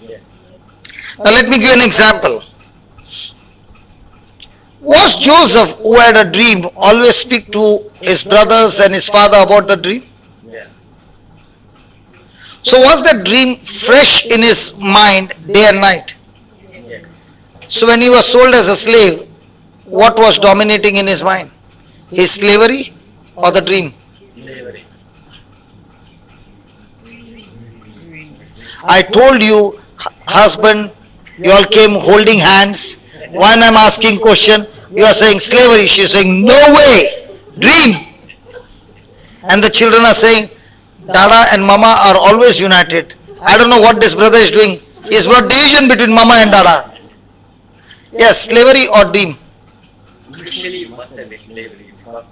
Yes. Now let me give an example. Was Joseph, who had a dream, always speak to his brothers and his father about the dream? Yeah. So was that dream fresh in his mind day and night? Yes. So when he was sold as a slave, what was dominating in his mind? His slavery or the dream? Slavery. I told you, husband, you all came holding hands. When I'm asking question, you are saying slavery. She is saying, no way, dream. And the children are saying, Dada and Mama are always united. I don't know what this brother is doing. He has brought division between Mama and Dada. Yes, slavery or dream. Initially, you must have been slavery because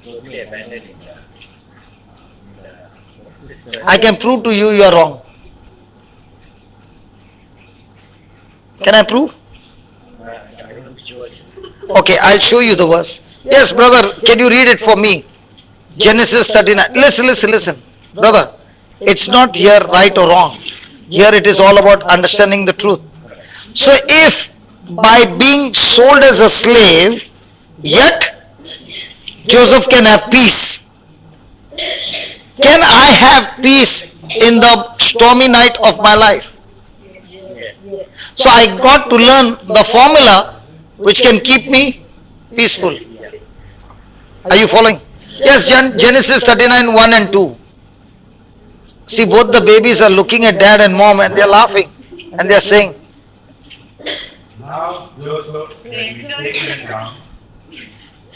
you were totally abandoned in the system. I can prove to you are wrong. Can I prove? I don't know which was. Okay, I'll show you the verse. Yes, brother, can you read it for me? Genesis 39. Listen. Brother, it's not here right or wrong. Here it is all about understanding the truth. So if by being sold as a slave, yet Joseph can have peace, can I have peace in the stormy night of my life? Yes. So I got to learn the formula which can keep me peaceful. Yeah. Are you following? Yes, Genesis 39, 1 and 2. See, both the babies are looking at dad and mom and they're laughing and they're saying, Now Joseph had been taken down.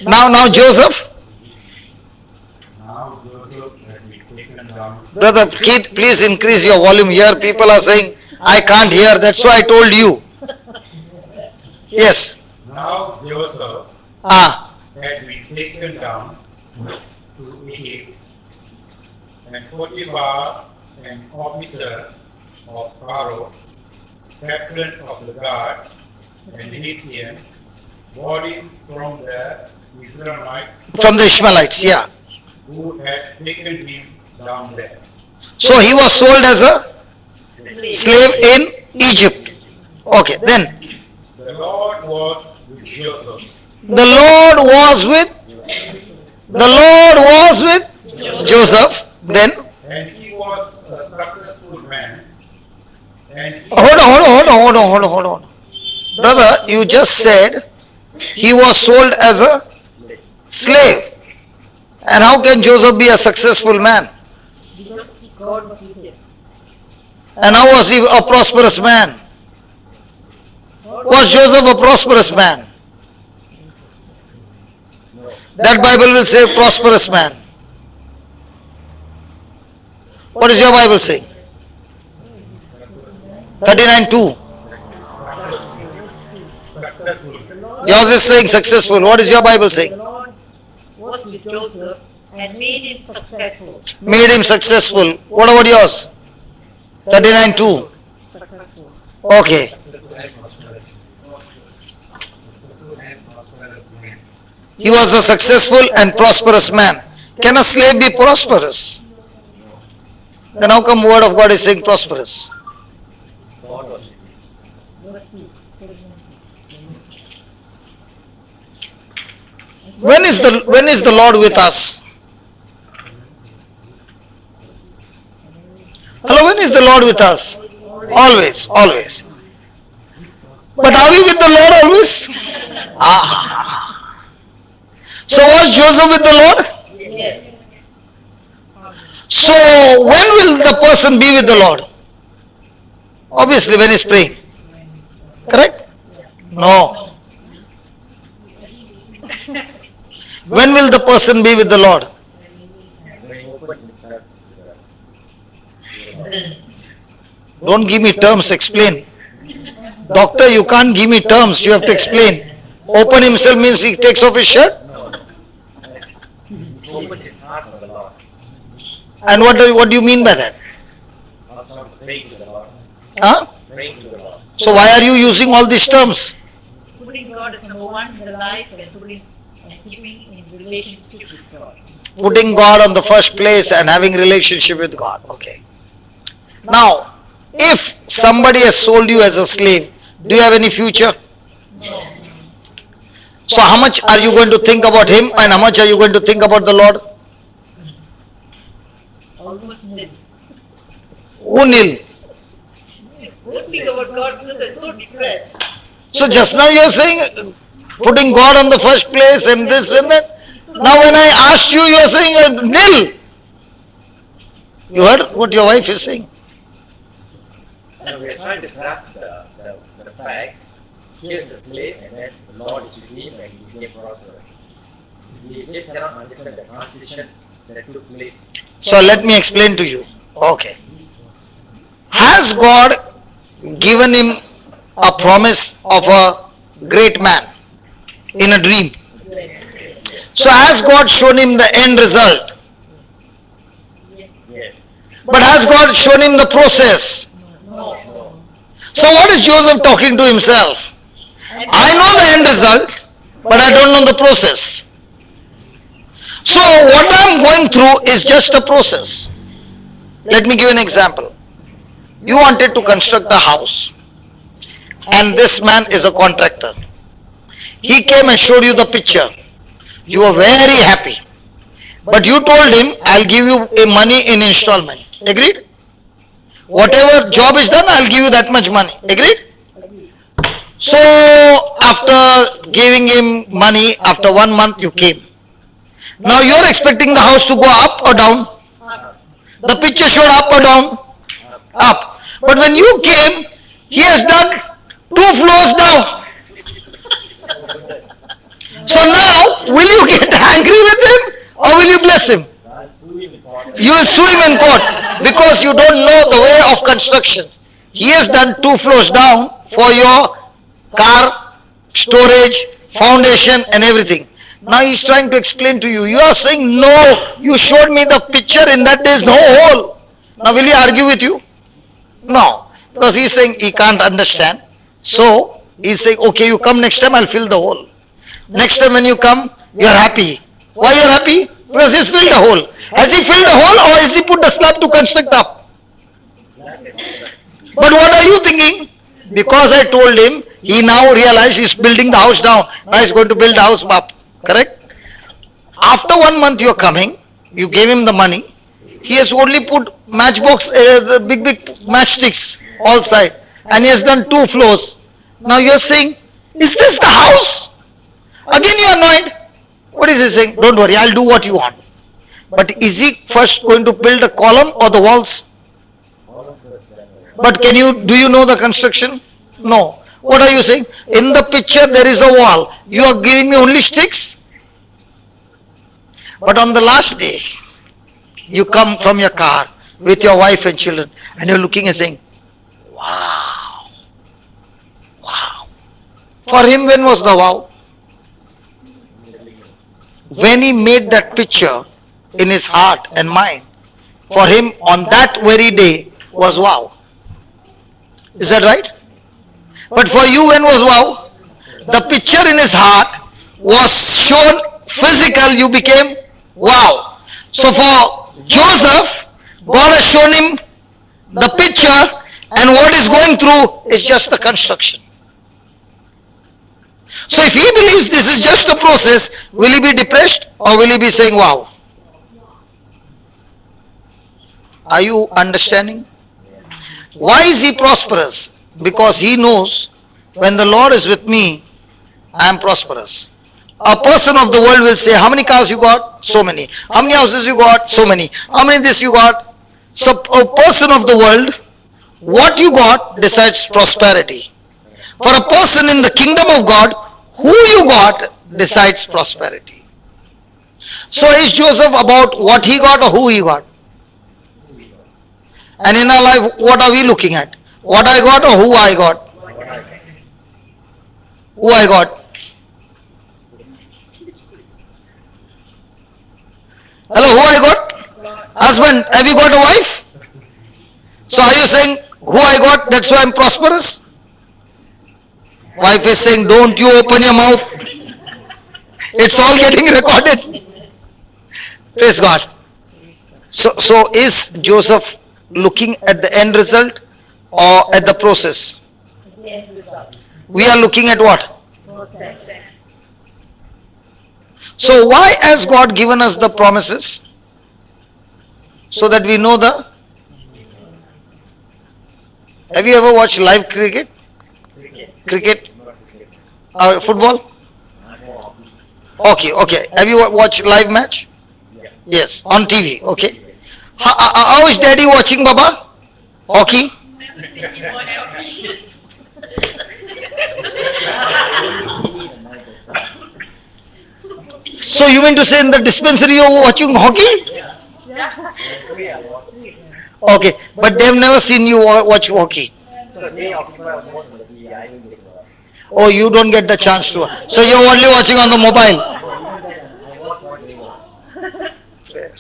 now Joseph, Now Joseph had been taken down. brother, kid, please increase your volume here. People are saying, I can't hear. That's why I told you. Yes. Now Joseph Ah, had been taken down to Egypt, and Potiphar, an officer of Pharaoh, captain of the guard, and Egyptian, bought him from the Israelites from the Ishmaelites, yeah. who had taken him down there. So he was sold as a slave in Egypt. Okay, then The Lord was with Joseph, the Lord was with Joseph. Then and he was a successful man, and he hold on. Brother, you just said he was sold as a slave. And how can Joseph be a successful man? Because God was with him. And how was he a prosperous man? Was Joseph a prosperous man? That Bible will say prosperous man. What does your Bible say? 39:2. successful. Yours is saying successful. What is your Bible saying? The Lord was with Joseph and made him successful. Made him successful. What about yours? 39:2. Successful. Okay. He was a successful and prosperous man. Can a slave be prosperous? Then how come word of God is saying prosperous? God was with him. Verse 2. When is the Lord with us? Hello, when is the Lord with us? Always. But are we with the Lord always? Ah. So was Joseph with the Lord? Yes. So when will the person be with the Lord? Obviously when he's praying. Correct? No. When will the person be with the Lord? When he opens himself to the Don't give me terms, explain. Doctor, you can't give me terms, you have to explain. Open himself means he takes off his shirt? he opens his heart for the Lord. And what do you mean by that? Also praying to the Lord. Huh? Praying to the Lord. So why are you using all these terms? Putting God as number one in the life and keeping in relationship with God. Putting God on the first place and having relationship with God. Okay. Now, if somebody has sold you as a slave, do you have any future? So how much are you going to think about him and how much are you going to think about the Lord? Almost nil. Who nil? Don't think about God because I'm so depressed. So just now you are saying putting God on the first place and this and that. Now when I asked you, you are saying nil. You heard what your wife is saying? Now we are trying to grasp the fact, here's the slave and then the Lord is with him and he became prosperous. We just cannot understand the transition that took place. So let me explain to you. Okay. Has God given him a promise of a great man? in a dream. So has God shown him the end result? Yes. But has God shown him the process? No. So what is Joseph talking to himself? I know the end result, but I don't know the process. So what I'm going through is just a process. Let me give an example. You wanted to construct a house, and this man is a contractor. He came and showed you the picture. You were very happy. But you told him, I'll give you a money in installment. Agreed? Whatever job is done, I'll give you that much money. Agreed? So after giving him money, after 1 month you came. Now you're expecting the house to go up or down? The picture showed up or down? Up. But when you came, he has done 2 floors down. So now, will you get angry with him or will you bless him? I'll sue him in court. You will sue him in court because you don't know the way of construction. He has done 2 floors down for your car, storage, foundation and everything. Now he is trying to explain to you. You are saying, no, you showed me the picture, in that there is no hole. Now will he argue with you? No, because he is saying he can't understand. So he is saying, okay, you come next time, I'll fill the hole. Next time when you come, you are happy. Why you are happy? Because he's filled the hole. Has he filled the hole or has he put the slab to construct up? But what are you thinking? Because I told him, he now realized he's building the house down. Now he's going to build the house up. Correct? After 1 month you are coming, you gave him the money. He has only put matchbox, the big matchsticks all side. And he has done 2 floors. Now you are saying, is this the house? Again you are annoyed. What is he saying? Don't worry, I'll do what you want. But is he first going to build a column or the walls? But do you know the construction? No. What are you saying? In the picture there is a wall. You are giving me only sticks? But on the last day, you come from your car with your wife and children and you're looking and saying, wow, wow. For him, when was the wow? When he made that picture in his heart and mind, for him on that very day was wow. Is that right? But for you, when was wow? The picture in his heart was shown physical, you became wow. So for Joseph, God has shown him the picture and what is going through is just the construction. So if he believes this is just a process, will he be depressed or will he be saying wow? Are you understanding? Why is he prosperous? Because he knows when the Lord is with me, I am prosperous. A person of the world will say, how many cars you got? So many. How many houses you got? So many. How many this you got? So a person of the world, what you got decides prosperity. For a person in the kingdom of God, who you got decides prosperity. So is Joseph about what he got or who he got? And in our life, what are we looking at? What I got or who I got? Who I got? Hello, who I got? Husband, have you got a wife? So are you saying, who I got, that's why I'm prosperous? Wife is saying, don't you open your mouth. It's all getting recorded. Praise God. So is Joseph looking at the end result or at the process? We are looking at what? So why has God given us the promises? So that we know the... Have you ever watched live cricket? Cricket? Football? Okay. Have you watched live match? Yes, on TV, okay. How is daddy watching, Baba? Hockey? So you mean to say in the dispensary you're watching hockey? Okay, but they've never seen you watch hockey. So they occupy most of the TV. I didn't get to watch. Oh, you don't get the chance to. So you're only watching on the mobile. I watched what they watched. Okay.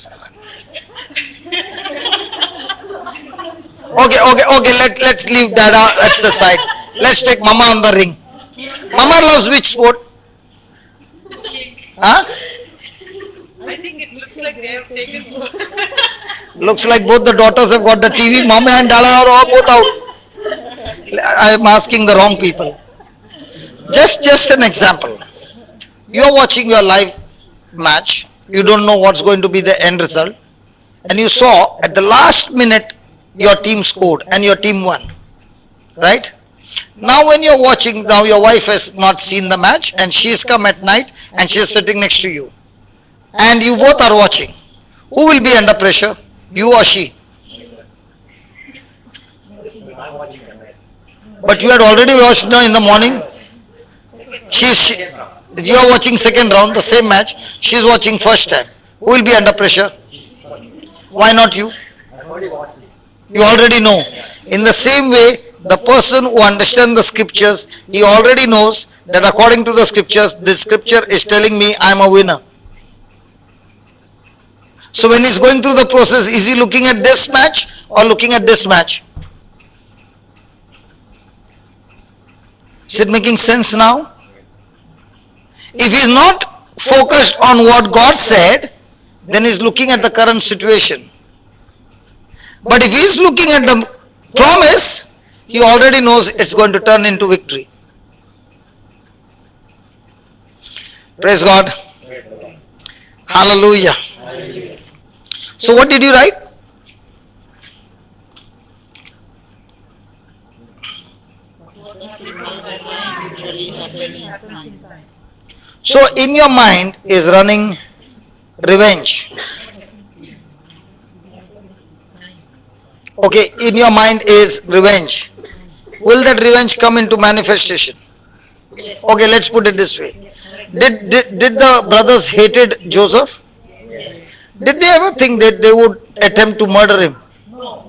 Let's leave that at the side. Let's take Mama on the ring. Mama loves which sport? Huh? I think it looks like they have taken. Looks like both the daughters have got the TV. Mama and Dada are all both out. I am asking the wrong people. Just an example. You are watching your live match. You don't know what's going to be the end result, and you saw at the last minute your team scored and your team won. Right? Now when you're watching, now your wife has not seen the match and she has come at night and she is sitting next to you. And you both are watching. Who will be under pressure? You or she? I'm watching the match. But you had already watched now in the morning. You are watching second round, the same match. She is watching first time. Who will be under pressure? Why not you? I've already watched it. You already know. In the same way, the person who understands the scriptures, he already knows that according to the scriptures, this scripture is telling me I am a winner. So when he's going through the process, is he looking at this match or looking at this match? Is it making sense now? If he's not focused on what God said, then he's looking at the current situation. But if he's looking at the promise, he already knows it's going to turn into victory. Praise God. Praise the Lord. Hallelujah. Hallelujah. So what did you write? Usually happen at night. So in your mind is running revenge. Okay, in your mind is revenge. Will that revenge come into manifestation? Okay, let's put it this way. Did the brothers hated Joseph? Did they ever think that they would attempt to murder him?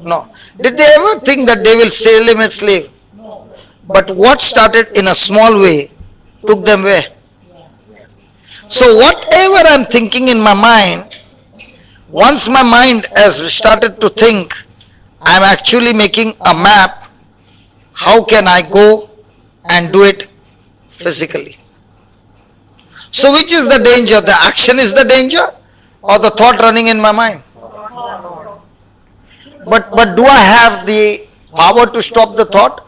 No. Did they ever think that they will sell him as slave? But what started in a small way took them where? So whatever I'm thinking in my mind, once my mind has started to think, I'm actually making a map, how can I go and do it physically? So which is the danger? The action is the danger or the thought running in my mind? But do I have the power to stop the thought?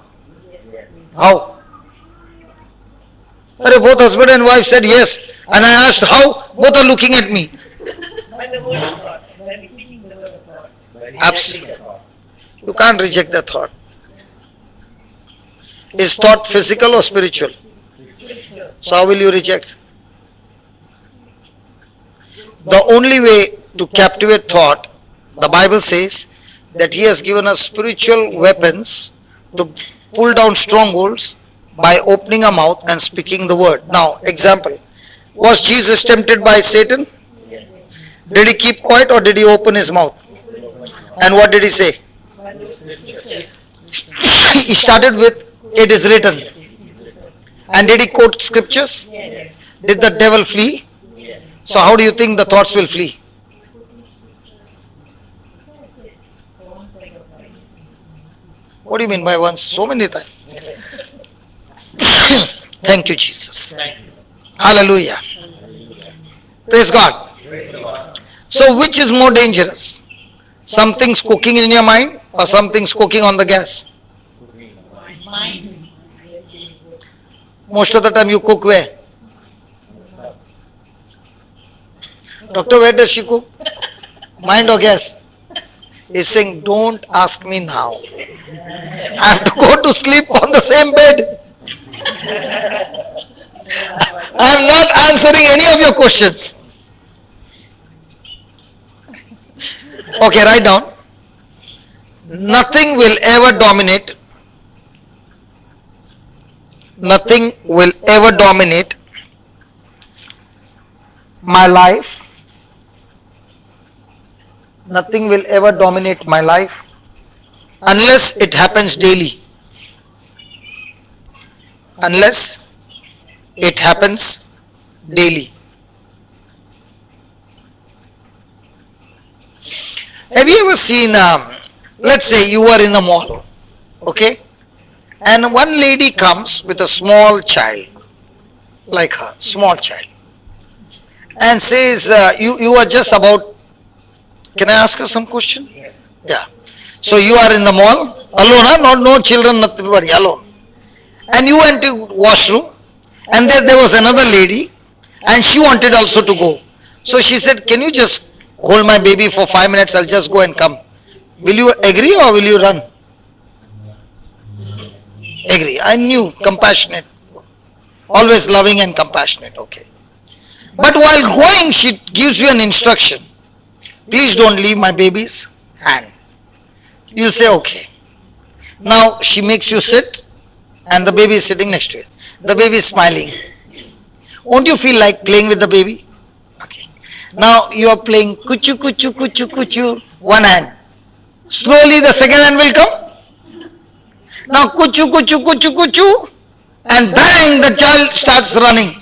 How? Both husband and wife said yes. And I asked how? Both are looking at me. By the word of God, by repeating the word of God. Absolutely. You can't reject the thought. Is thought physical or spiritual? So how will you reject? The only way to captivate thought, the Bible says that He has given us spiritual weapons to pull down strongholds by opening a mouth and speaking the word. Now, example, was Jesus tempted by Satan? Did He keep quiet or did He open His mouth? And what did He say? He started with, it is written. And did He quote scriptures? Did the devil flee? So how do you think the thoughts will flee? What do you mean by once? So many times. Thank you, Jesus. Hallelujah. Praise God. So which is more dangerous? Something's cooking in your mind or something's cooking on the gas? Mind. Most of the time you cook where? Doctor, where does she cook? Mind or gas? He's saying, don't ask me now. I have to go to sleep on the same bed. I am not answering any of your questions. Okay, write down. Nothing will ever dominate. Nothing will ever dominate my life. Nothing will ever dominate my life unless it happens daily. unless it happens daily. Have you ever seen, let's say you are in the mall, okay, and one lady comes with a small child, like her, small child, and says, you are just about, can I ask her some question? Yeah. So you are in the mall, alone, huh? Not no children, nothing, alone. And you went to washroom, and there was another lady, and she wanted also to go. So she said, can you just hold my baby for 5 minutes, I'll just go and come. Will you agree or will you run? Agree. I knew, compassionate. Always loving and compassionate, okay. But while going, she gives you an instruction. Please don't leave my baby's hand. You'll say, okay. Now she makes you sit, and the baby is sitting next to you. The baby is smiling. Won't you feel like playing with the baby? Okay. Now you are playing kuchu kuchu kuchu kuchu, one hand. Slowly the second hand will come. Now kuchu kuchu kuchu kuchu, and bang, the child starts running.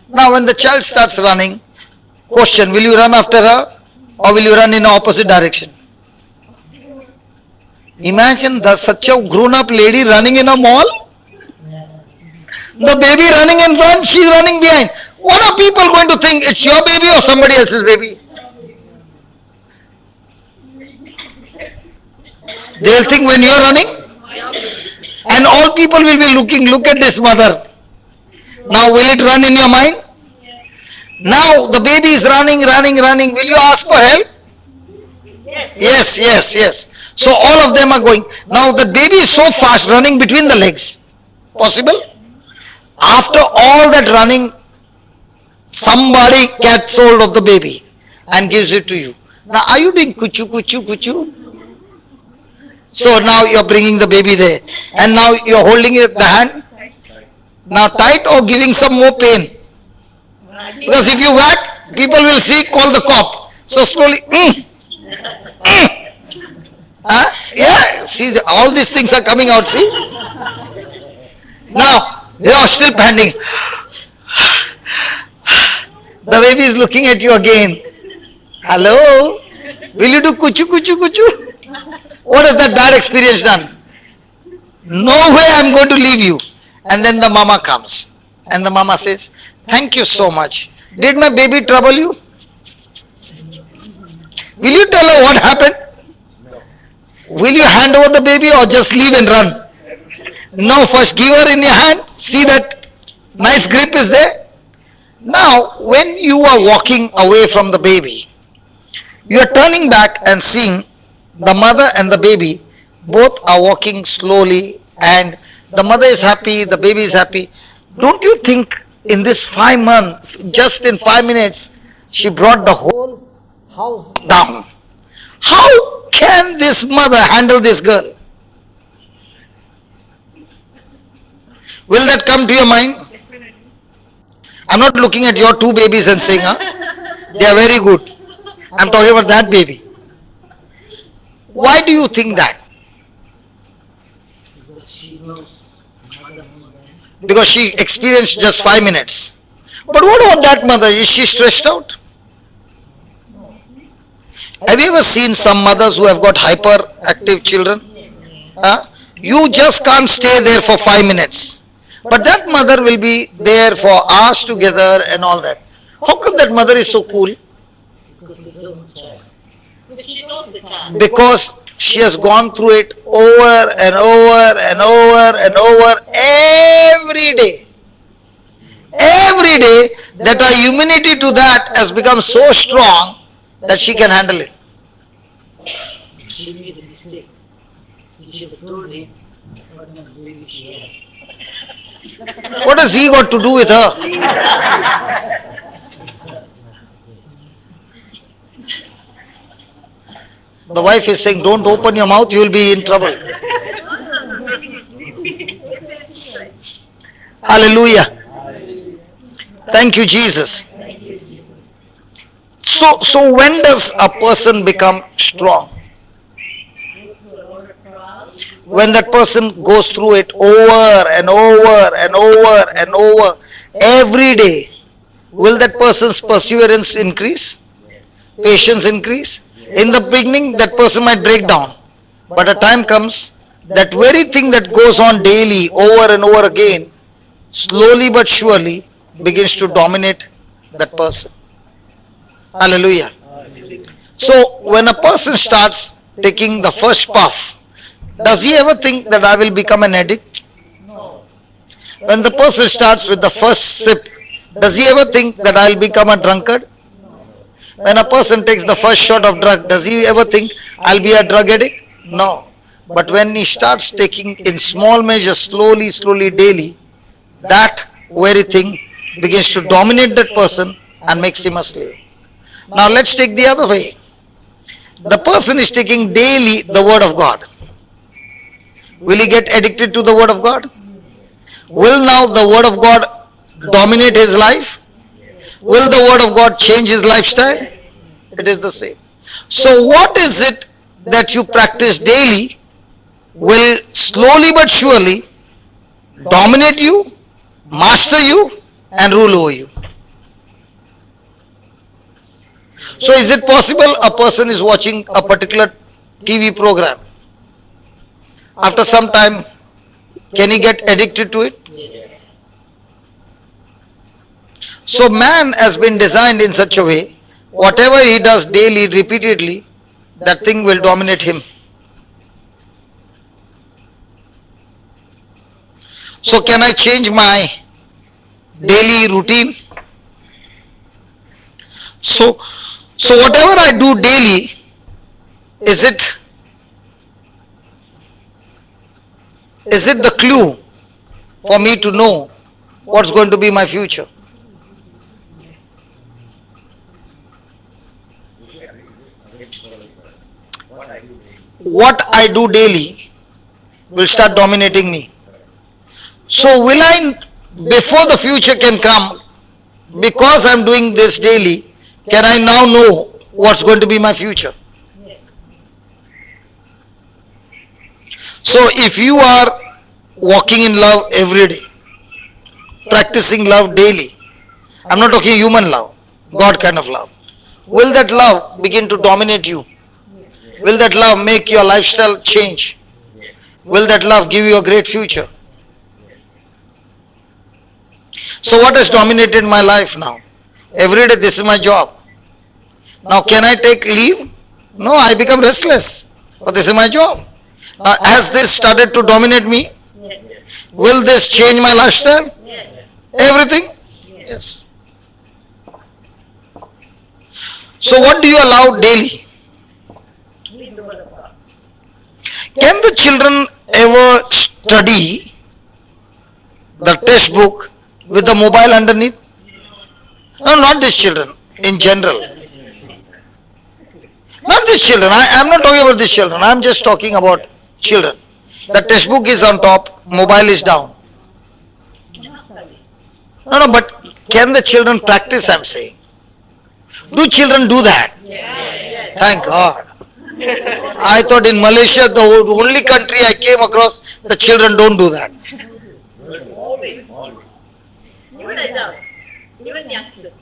Now when the child starts running, question, will you run after her or will you run in the opposite direction? Imagine such a grown-up lady running in a mall. The baby running in front, she's running behind. What are people going to think? It's your baby or somebody else's baby? They'll think when you're running, and all people will be looking, look at this mother. Now will it run in your mind? Now the baby is running, running, running. Will you ask for help? Yes, yes, yes. So all of them are going. Now the baby is so fast running between the legs. Possible? After all that running, somebody gets hold of the baby and gives it to you. Now are you doing kuchu kuchu kuchu? So now you are bringing the baby there, and now you are holding it the hand. Now tight or giving some more pain? Because if you whack, people will see, call the cop. So slowly, yeah, see, all these things are coming out, see. Now you are still panting. The baby is looking at you again. Hello, will you do kuchu kuchu kuchu? What has that bad experience done? No way I'm going to leave you. And then the mama comes. And the mama says, thank you so much. Did my baby trouble you? Will you tell her what happened? Will you hand over the baby or just leave and run? No, first give her in your hand. See that nice grip is there? Now, when you are walking away from the baby, you are turning back and seeing the mother and the baby both are walking slowly, and the mother is happy, the baby is happy. Don't you think in this 5 months, just in 5 minutes, she brought the whole house down? How can this mother handle this girl? Will that come to your mind? I'm not looking at your 2 babies and saying, they are very good. I'm talking about that baby. Why do you think that? Because she experienced just 5 minutes. But what about that mother? Is she stressed out? Have you ever seen some mothers who have got hyperactive children? You just can't stay there for 5 minutes. But that mother will be there for hours together and all that. How come that mother is so cool? Because she has gone through it over and over and over and over every day. Every day, that her immunity to that has become so strong that she can handle it. She made a mistake. She should have told him what kind of baby she had. What has he got to do with her? The wife is saying, don't open your mouth, you will be in trouble. Hallelujah. Thank you, Jesus. So when does a person become strong? when that person goes through it over and over and over and over every day, will that person's perseverance increase? Yes. Patience increase? In the beginning, that person might break down. But a time comes, that very thing that goes on daily, over and over again, slowly but surely begins to dominate that person. Hallelujah. Hallelujah. So, when a person starts taking the first puff, does he ever think that I will become an addict? No. When the person starts with the first sip, does he ever think that I'll become a drunkard? When a person takes the first shot of drug, does he ever think I'll be a drug addict? No. But when he starts taking in small measures, slowly, slowly, daily, that very thing begins to dominate that person and makes him a slave. Now let's take the other way. The person is taking daily the word of God. Will he get addicted to the word of God? Will now the word of God dominate his life? Will the word of God change his lifestyle? It is the same. So what is it that you practice daily will slowly but surely dominate you, master you, and rule over you. So is it possible a person is watching a particular TV program? After some time, can he get addicted to it? Yes. So man has been designed in such a way, whatever he does daily, repeatedly, that thing will dominate him. So can I change my daily routine? So whatever I do daily, is it the clue for me to know what's going to be my future? What I do daily will start dominating me. So will I, before the future can come, because I'm doing this daily, can I now know what's going to be my future? Yes. So if you are walking in love every day, practicing love daily, I'm not talking human love, God kind of love, will that love begin to dominate you? Will that love make your lifestyle change? Yes. Will that love give you a great future? So what has dominated my life now? Every day this is my job. Now can I take leave? No, I become restless. But this is my job. Now has this started to dominate me? Yes. Will this change my lifestyle? Yes. Everything? Yes. Yes. So what do you allow daily? Read the word of God. Can the children ever study the textbook with the mobile underneath? No, not these children, in general. Not these children. I am not talking about these children. I am just talking about children. The textbook is on top, mobile is down. Cannot study. No, but can the children practice, I'm saying? Do children do that? Yes. Thank God. I thought in Malaysia, the only country I came across, the children don't do that. Always. Always. Even adults. Even youngsters.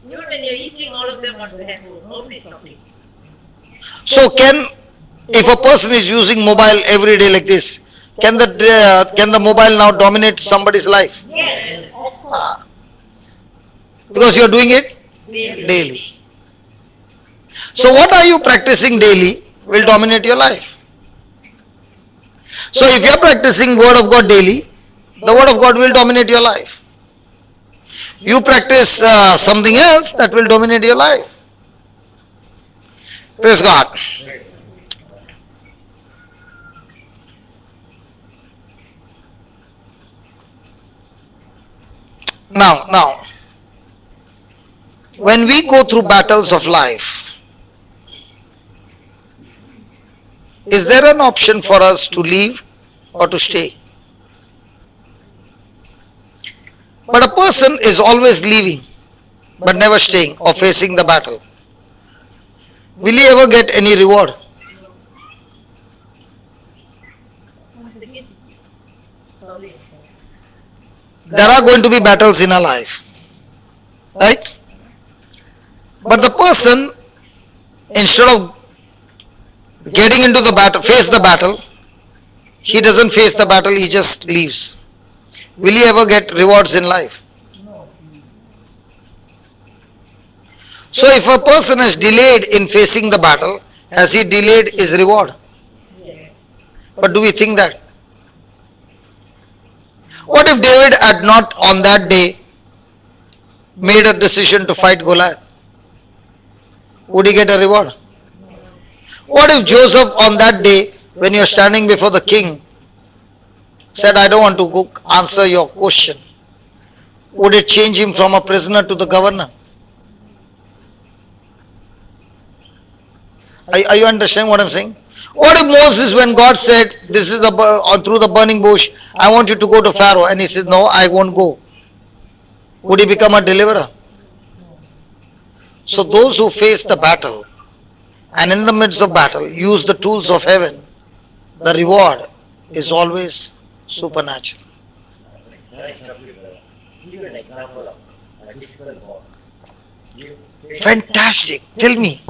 Even when you're eating, all of them want to have food. Nobody's talking. So if a person is using mobile every day like this, can the mobile now dominate somebody's life? Yes. Ah, because you are doing it Daily. daily. So what are you practicing daily will dominate your life. So if you are practicing word of God daily, the word of God will dominate your life. You practice something else, that will dominate your life. Praise God. Now, when we go through battles of life, is there an option for us to leave or to stay? But a person is always leaving, but never staying or facing the battle. Will he ever get any reward? there are going to be battles in our life. Right? But the person, instead of getting into the battle, face the battle, he doesn't face the battle, he just leaves. Will he ever get rewards in life? No. So if a person has delayed in facing the battle, has he delayed his reward? Yes. But do we think that? What if David had not on that day made a decision to fight Goliath? Would he get a reward? What if Joseph on that day, when you are standing before the king, said, I don't want to go answer your question? Would it change him from a prisoner to the governor? Are you understanding what I'm saying? What if Moses, when God said, this is through the burning bush, I want you to go to Pharaoh, and he said, no, I won't go. Would he become a deliverer? So those who face the battle, and in the midst of battle, use the tools of heaven, the reward is always supernatural. Give you an example of a difficult boss. You face Fantastic. Tell me.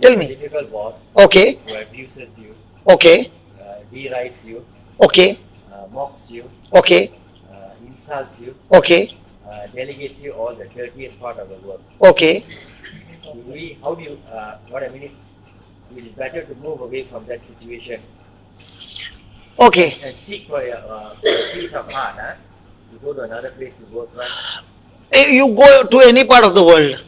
Tell a me. difficult boss Okay. who abuses you, Okay. derided you, Okay. mocks you, Okay. insults you, Okay. delegates you all the dirtiest part of the work. Okay. How do you, what I mean is, it is better to move away from that situation Okay. and seek for a peace of heart. You go to another place to work, right? You go to any part of the world.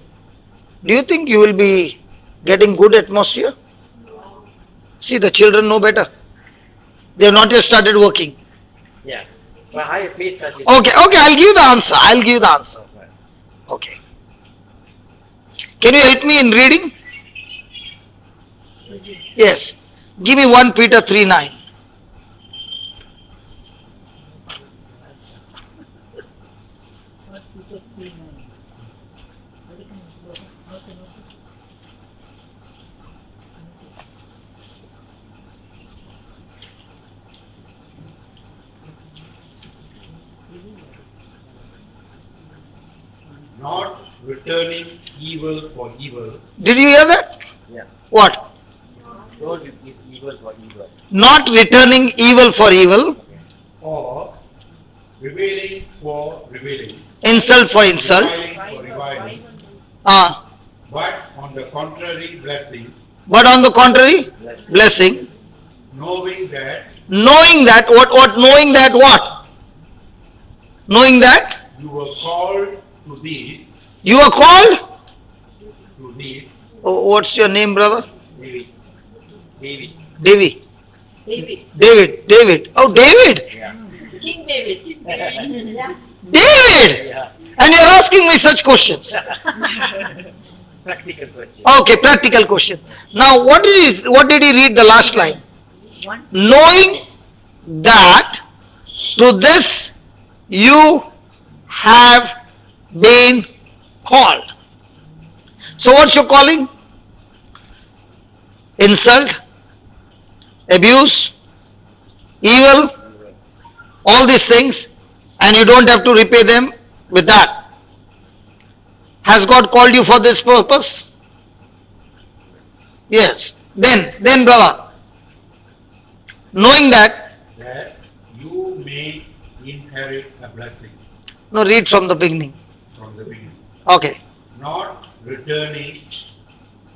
Do you think you will be getting good atmosphere? See, the children know better. They have not yet started working. Yeah. But how you face that? Okay, I'll give you the answer. I'll give you the answer. Okay. Can you help me in reading? Yes. Give me 1 Peter 3:9. What Peter 3:9. Not returning evil for evil, Did you hear that? Yeah. What? Don't you give evil for evil. Not returning evil for evil, or revealing for revealing, insult for insult. reviling for reviling, Ah, but on the contrary blessing, but on the contrary, blessing. knowing that Knowing that, knowing that what? Knowing that you were called to these, you are called. Oh, what's your name, brother? David. David. Davy. David, David. Oh, David. Yeah. King David. Yeah. David. Yeah. And you're asking me such questions. Practical question. Okay, practical question. Now, what did he read the last line? One. Knowing that to this you have been called. So what's your calling? Insult, abuse, evil, all these things, and you don't have to repay them with that. Has God called you for this purpose? Yes. Then brother, knowing that, you may inherit a blessing no, read from the beginning. from the beginning, Okay. not returning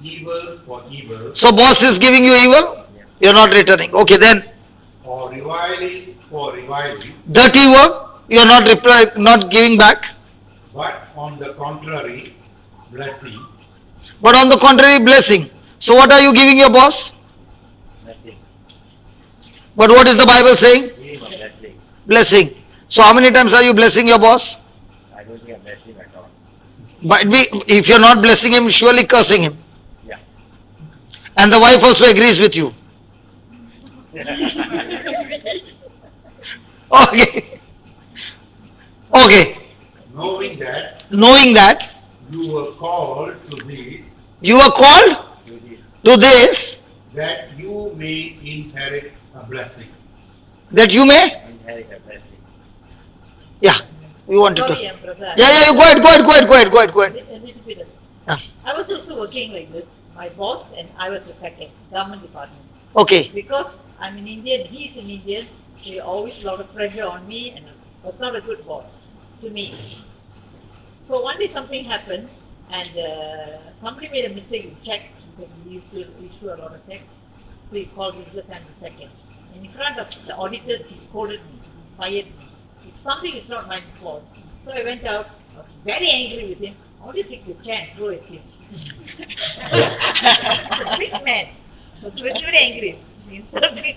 evil for evil, So boss is giving you evil, you're not returning. Okay, then or reviling for reviling, dirty work, you're not giving back. but on the contrary blessing, But on the contrary, blessing. So what are you giving your boss? Nothing. But what is the Bible saying? Give him a blessing. Blessing. So how many times are you blessing your boss? I don't think I'm blessing at all. But if you're not blessing him, surely cursing him. Yeah. And the wife also agrees with you. Okay. Okay. knowing that Knowing that you were called to this, you are called Do this. to this, that you may inherit a blessing. that you may. Inherit a blessing. Yeah, we wanted Sorry, to. brother. Yeah, you go ahead. A little bit. Yeah. I was also working like this. My boss and I was the second, government department. Okay. Because I'm an Indian, he's an Indian, he always a lot of pressure on me and was not a good boss to me. So one day something happened and somebody made a mistake with checks because we used to issue a lot of checks. So he called me because I'm the second. And in front of the auditors, he scolded me, fired me. If something is not my fault. So I went out, I was very angry with him. How do you take the chair and throw it at him? He's a big man. I was very angry. Instead of doing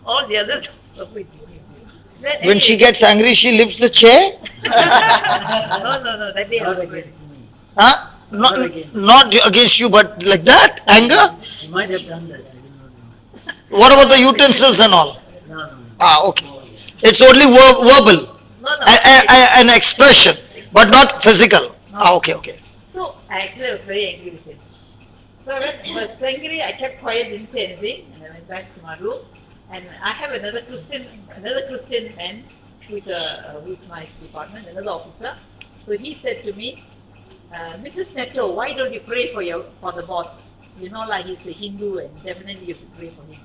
all the others. Then When she anyway- gets angry, she lifts the chair. No, that day I Not was against me. Huh? Not against you, but like that? Anger? She might have done that, I do not know. What about the utensils and all? No. Ah, okay. It's only verbal, No. an expression, but not physical. Ah, okay. So actually I was very angry with him. So I was angry, I kept quiet, didn't say anything, and I went back to my room. And I have another Christian man who's my department, another officer. So he said to me, Mrs. Netto, why don't you pray for the boss? You know, like he's a Hindu and definitely you should pray for him.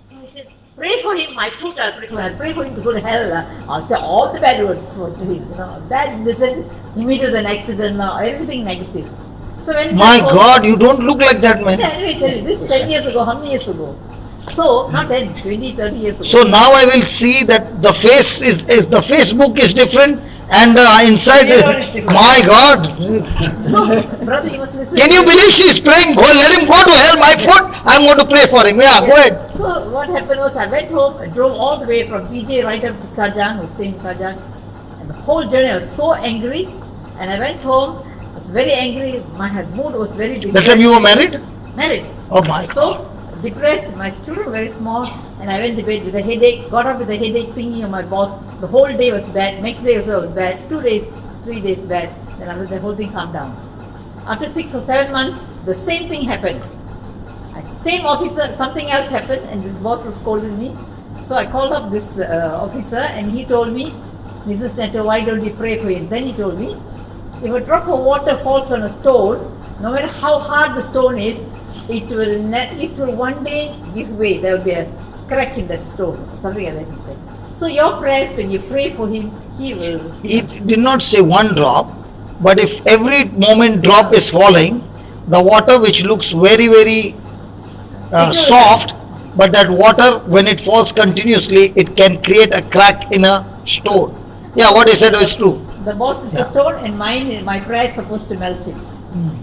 So I said, pray for him, my foot, I'll pray for him. I'll pray for him to go to hell. I'll say all the bad words to him. Bad in the sense, he meets with an accident, everything negative. So when My he goes- God, you don't look like that, Yeah, man. anyway, tell you, this is 10 years ago, how many years ago? So, not 10, 20, 30 years ago. So now I will see that the face is, if the Facebook is different and inside, Mirror is different. my God. So, brother, you must listen. Can you believe she is praying? Go, let him go to hell, my foot. I'm going to pray for him. Yeah, go ahead. So, what happened was, I went home, I drove all the way from PJ right up to Kajang, I was staying in Kajang. And the whole journey, I was so angry. And I went home, I was very angry, my mood was very depressed. That time you were married? Married. Oh my God. So, depressed, my children were very small, and I went to bed with a headache, got up with a headache thinking of my boss. The whole day was bad, next day also was bad, 2 days, 3 days bad, then after the whole thing calmed down. After 6 or 7 months, the same thing happened. Same officer, something else happened, and this boss was scolding me. So I called up this officer, and he told me, Mrs. Netto, why don't you pray for him? Then he told me, if a drop of water falls on a stone, no matter how hard the stone is, it will one day give way. There will be a crack in that stone, something like that he said. So your prayers, when you pray for him, he will. He did not say one drop, but if every moment drop is falling, the water which looks very soft, but that water when it falls continuously, it can create a crack in a stone. Yeah, what he said was true. The boss is Yeah. a stone, and my prayer is supposed to melt him.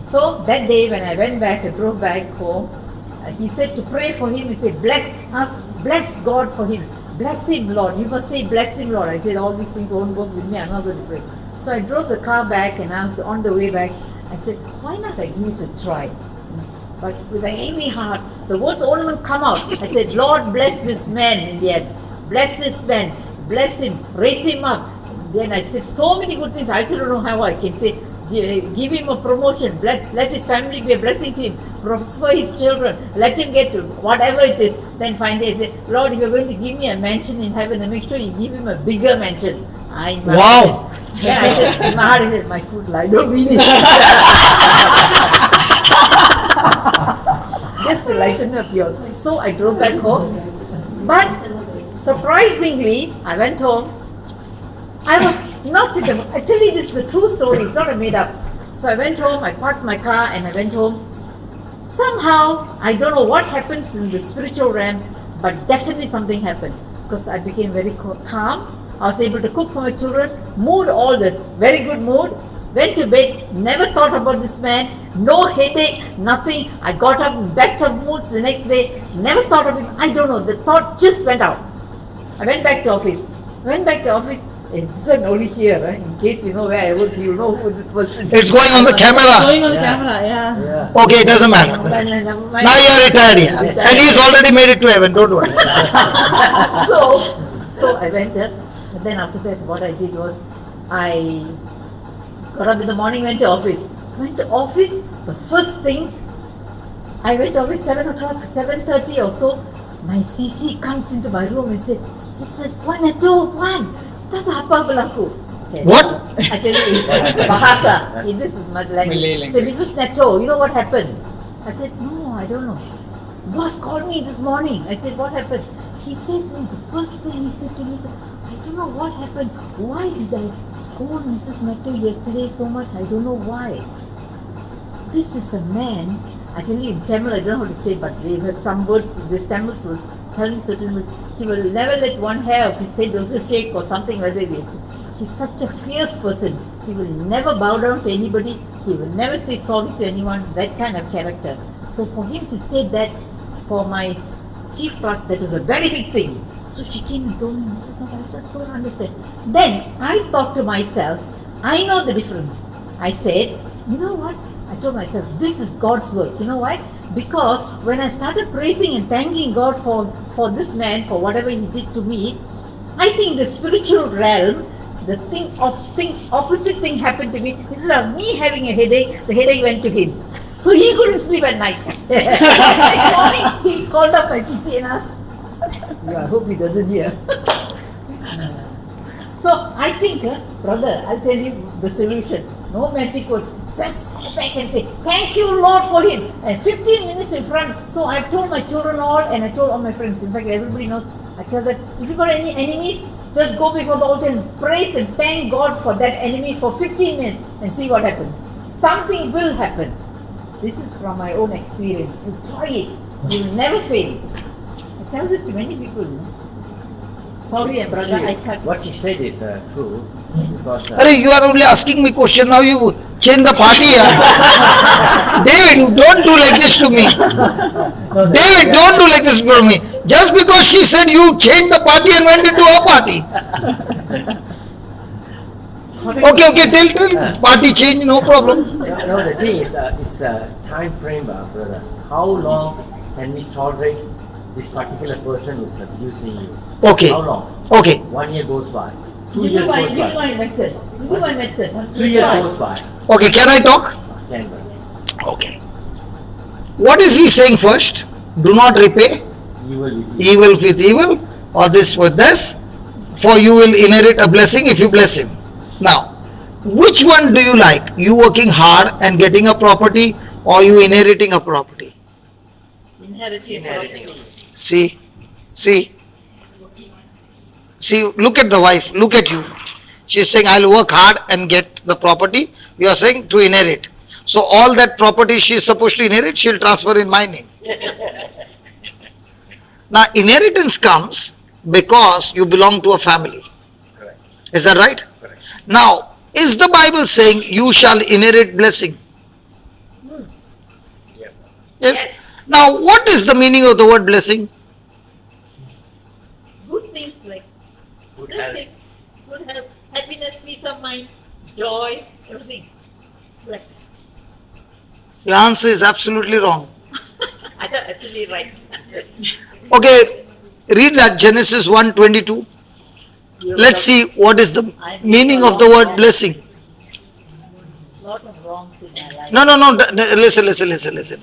So that day when I went back, I drove back home, he said to pray for him. He said, bless God for him. Bless him, Lord. You must say, bless him, Lord. I said, all these things won't work with me. I'm not going to pray. So I drove the car back, and I was on the way back. I said, why not I give it a try? But with a heavy heart, the words won't even come out. I said, Lord, bless this man in the end. Bless this man. Bless him. Raise him up. Then I said so many good things. I still don't know how I can say. Give him a promotion. Let his family be a blessing to him. Prosper his children. Let him get whatever it is. Then finally I said, Lord, if you're going to give me a mansion in heaven, then make sure you give him a bigger mansion. Wow. Then I said, in my heart, I said, my foot, I don't mean it. Just to lighten up your. So I drove back home. But surprisingly, I went home. I was not with them. I tell you, this is a true story. It's not a made up. So I went home. I parked my car and I went home. Somehow, I don't know what happens in the spiritual realm, but definitely something happened because I became very calm. I was able to cook for my children. Mood, all the very good mood. Went to bed. Never thought about this man. No headache. Nothing. I got up in best of moods the next day. Never thought of him. I don't know. The thought just went out. I went back to office. This one only here, right? In case you know where I work, you know who this person is. It's going on the camera. Going on the Yeah. camera, yeah. Yeah. Okay, it doesn't matter. Now you are retired, yeah. And he's already made it to heaven, don't worry. So I went there, and then after that, what I did was, I got up in the morning, went to office. The first thing, I went to office 7 o'clock, 7:30 or so. My CC comes into my room and said, he says, Juan, Tata apa berlaku? Okay. What? I tell you, bahasa. This is my language. Malay So language. Mrs. Neto, you know what happened? I said, no, I don't know. Boss called me this morning. I said, what happened? He says, the first thing he said to me, I don't know what happened. Why did I scold Mrs. Neto yesterday so much? I don't know why. This is a man, I tell you in Tamil, I don't know how to say, but they have some words, these Tamils will tell me certain words. He will never let one hair of his head also shake or something like that. He's such a fierce person. He will never bow down to anybody. He will never say sorry to anyone, that kind of character. So for him to say that for my chief clerk, that was a very big thing. So she came and told me, Mrs. Not, I just don't understand. Then I thought to myself, I know the difference. I said, you know what? I told myself, this is God's work. You know why? Because when I started praising and thanking God for this man, for whatever he did to me, I think the spiritual realm, the opposite thing happened to me. Instead of me having a headache, the headache went to him. So he couldn't sleep at night. Next morning, he called up my CC and asked, I hope he doesn't hear. So I think, brother, I'll tell you the solution. No magic words. Just go back and say, thank you Lord for him. And 15 minutes in front. So I told my children all and I told all my friends. In fact, everybody knows. I tell them, if you got any enemies, just go before the altar and praise and thank God for that enemy for 15 minutes and see what happens. Something will happen. This is from my own experience. You try it. You will never fail. I tell this to many people. Sorry, brother, I can't. What she said is true because Arey, you are only asking me question, now you change the party. David, don't do like this to me. David, don't do like this for me. Just because she said you changed the party and went into her party. Okay, till party change, no problem. no, the thing is it's a time frame, brother. How long can we tolerate this particular person who's abusing you? Okay, How long? okay. 1 year goes by. 2 Give years me goes by. my message. Give me my message. 3 years goes by. Okay, can I talk? Can be. Okay. What is he saying first? Do not repay evil with evil or this with this, for you will inherit a blessing if you bless him. Now, which one do you like? You working hard and getting a property or you inheriting a property? Inheriting. See, look at the wife, look at you. She's saying, I'll work hard and get the property. You are saying to inherit. So all that property she is supposed to inherit, she'll transfer in my name. Now, inheritance comes because you belong to a family. Correct. Is that right? Correct. Now, is the Bible saying you shall inherit blessing? Yes. Yes. Now, what is the meaning of the word blessing? Good things like Good blessing, good health, happiness, peace of mind, joy, everything. Like, The answer is absolutely wrong. I thought actually right. Okay, read that Genesis 1:22. Let's see what is the meaning of the word blessing. Lot of wrongs in my life. No, listen.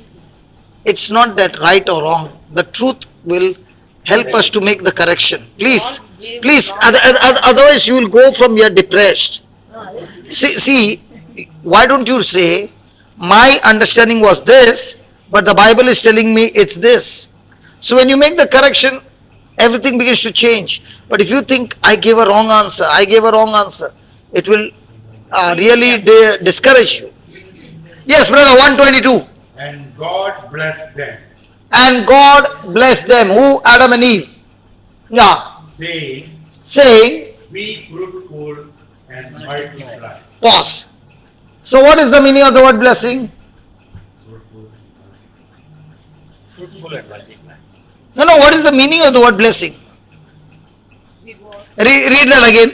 It's not that right or wrong. The truth will help us to make the correction. Please, otherwise you will go from here depressed. See, why don't you say, my understanding was this, but the Bible is telling me it's this. So when you make the correction, everything begins to change. But if you think, I gave a wrong answer, it will really discourage you. Yes, brother, 122. And God blessed them, And God blessed them. Who? Adam and Eve. Yeah. Saying, be fruitful and multiply. pause. So what is the meaning of the word blessing? Fruitful and multiply. No, what is the meaning of the word blessing? Read that again.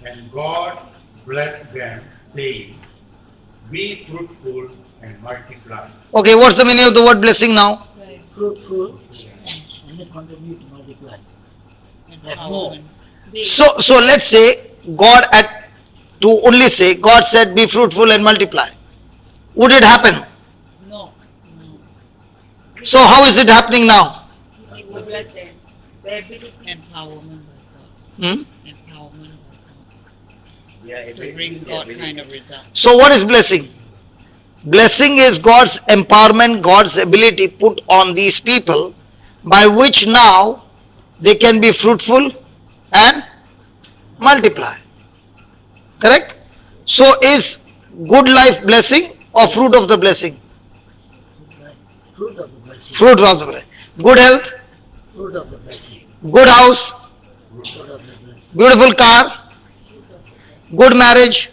And God blessed them, saying, be fruitful and multiply. Okay, what's the meaning of the word blessing now? Fruitful and then continue to multiply. And have more. So let's say God to only say, God said be fruitful and multiply. Would it happen? No. So how is it happening now? He will bless them. Their ability. Empowerment by God. Hmm? Empowerment. We are To bring God kind of result. So what is blessing? Blessing is God's empowerment, God's ability put on these people by which now they can be fruitful and multiply. Correct? So is good life blessing or fruit of the blessing? Fruit of the blessing. Fruit of the blessing. Good health, Fruit of the blessing. good house, Fruit of the blessing. beautiful car, good marriage,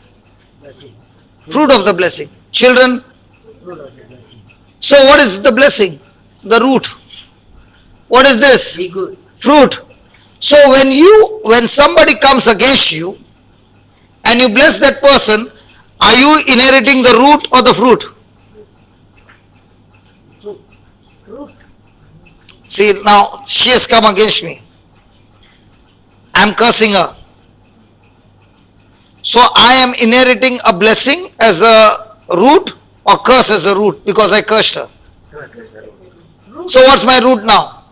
Blessing. fruit of the blessing. Children. Fruit of the blessing. So what is the blessing? The root. What is this? Be good. Fruit. So when somebody comes against you and you bless that person, are you inheriting the root or the fruit? Fruit. Fruit. See, now she has come against me. I am cursing her. So I am inheriting a blessing as a root or curse as a root because I cursed her. So what's my root now?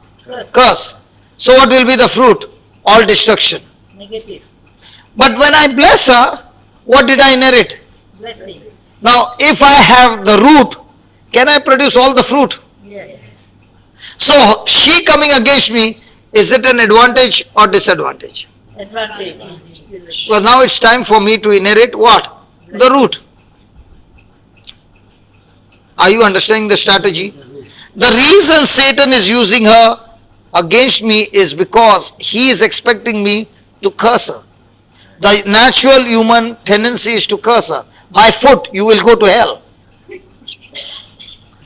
Curse. So what will be the fruit? All destruction. Negative. But when I bless her, what did I inherit? Blessing. Now if I have the root, can I produce all the fruit? Yes. So she coming against me, is it an advantage or disadvantage? Advantage. Well, now it's time for me to inherit what? The root. Are you understanding the strategy? The reason Satan is using her against me is because he is expecting me to curse her. The natural human tendency is to curse her. By foot, you will go to hell.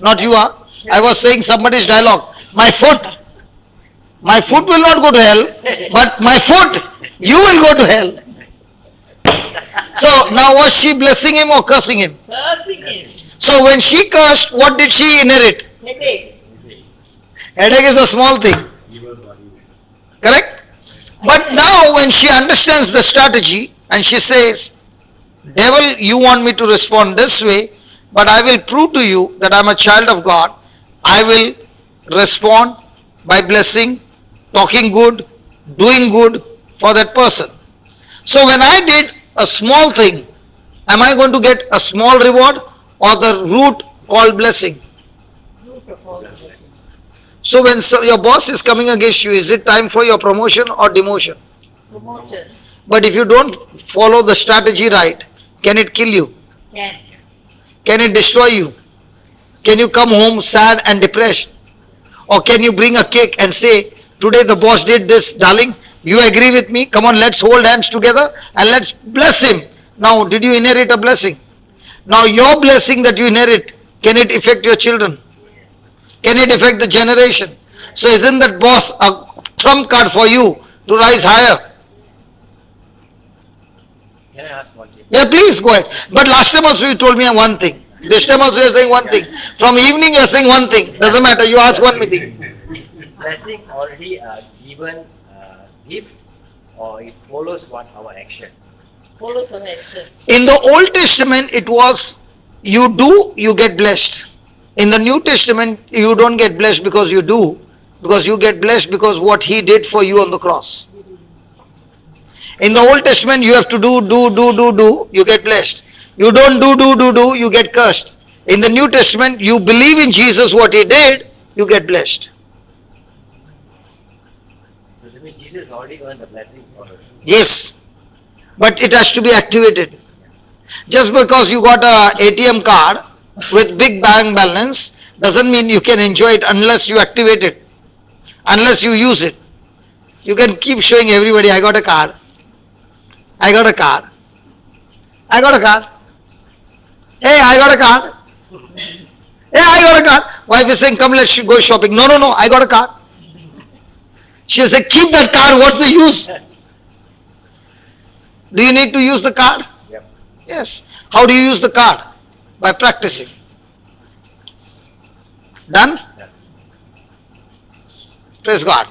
Not you are. I was saying somebody's dialogue. My foot will not go to hell, but my foot, you will go to hell. So now was she blessing him or cursing him? Cursing him. So when she cursed, what did she inherit? Headache. Headache is a small thing. Correct? But now when she understands the strategy and she says, devil, you want me to respond this way, but I will prove to you that I am a child of God. I will respond by blessing, talking good, doing good for that person. So when I did a small thing, am I going to get a small reward or the root called blessing? Root of all blessings. So when your boss is coming against you, is it time for your promotion or demotion? Promotion. But if you don't follow the strategy right, can it kill you? Can. Can it destroy you? Can you come home sad and depressed? Or can you bring a cake and say, today the boss did this, darling, you agree with me? Come on, let's hold hands together and let's bless him. Now, did you inherit a blessing? Now, your blessing that you inherit, can it affect your children? Can it affect the generation? So, isn't that boss a trump card for you to rise higher? Can I ask one thing? Yeah, please go ahead. But last time also you told me one thing. This time also you are saying one thing. From evening you are saying one thing. Doesn't matter. You ask one thing. Is blessing already a given gift, or it follows what our action? Follow some action. In the Old Testament it was you do, you get blessed. In the New Testament you don't get blessed because you do. Because you get blessed because what he did for you on the cross. In the Old Testament you have to do, you get blessed. You don't do, you get cursed. In the New Testament you believe in Jesus, what he did, you get blessed. So that means Jesus already earned the blessings for us. Yes, but it has to be activated. Just because you got a ATM card with big bank balance doesn't mean you can enjoy it unless you activate it, unless you use it. You can keep showing everybody, I got a card, I got a card, I got a card. Hey, I got a card. Hey, I got a card. Wife is saying, come, let's go shopping. No, I got a card. She'll say, keep that card, what's the use? Do you need to use the card? Yep. Yes. How do you use the card? By practicing. Done? Yep. Praise God.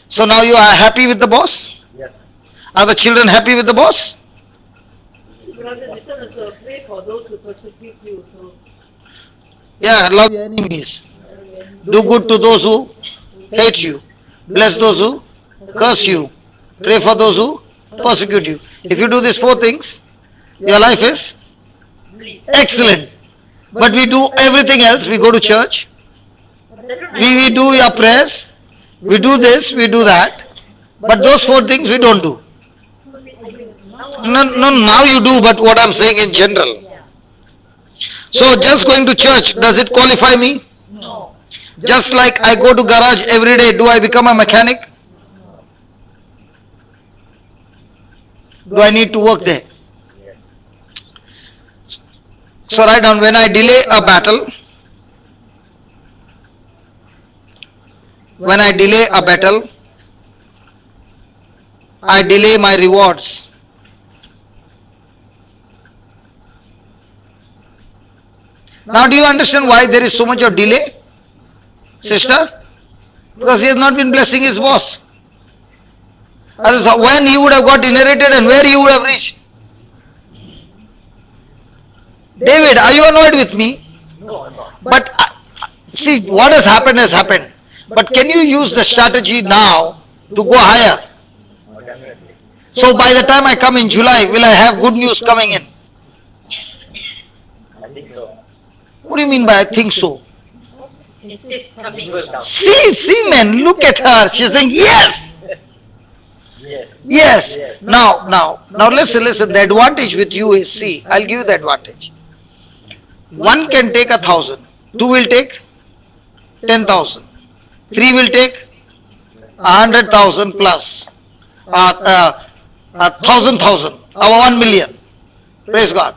So now you are happy with the boss? Yes. Are the children happy with the boss? Brother, listen also, pray for those who persecute you. So, Yeah, love your enemies. Do good to those who hate you. Bless those who curse you. Pray for those who persecute you. If you do these four things, your life is excellent. But we do everything else. We go to church. We do your prayers. We do this, we do that. But those four things we don't do. No, no, now you do, but what I'm saying in general. So just going to church, does it qualify me? No. Just like I go to garage every day, do I become a mechanic? Do I need to work there? So write down, when I delay a battle, when I delay a battle, I delay my rewards. Now do you understand why there is so much of delay, sister? Because he has not been blessing his boss. Otherwise, when he would have got inherited and where he would have reached. David, are you annoyed with me? No, I'm not. But see, what has happened has happened. But can you use the strategy now to go higher? Oh, definitely. So by the time I come in July, will I have good news coming in? I think so. What do you mean by I think so? It is coming good now. See, man, look at her. She's saying yes, Yes. yes. Now listen. The advantage with you is, see, I'll give you the advantage. One can take 1,000. Two will take 10,000. Three will take 100,000 plus 1,000, 1 million. Praise God.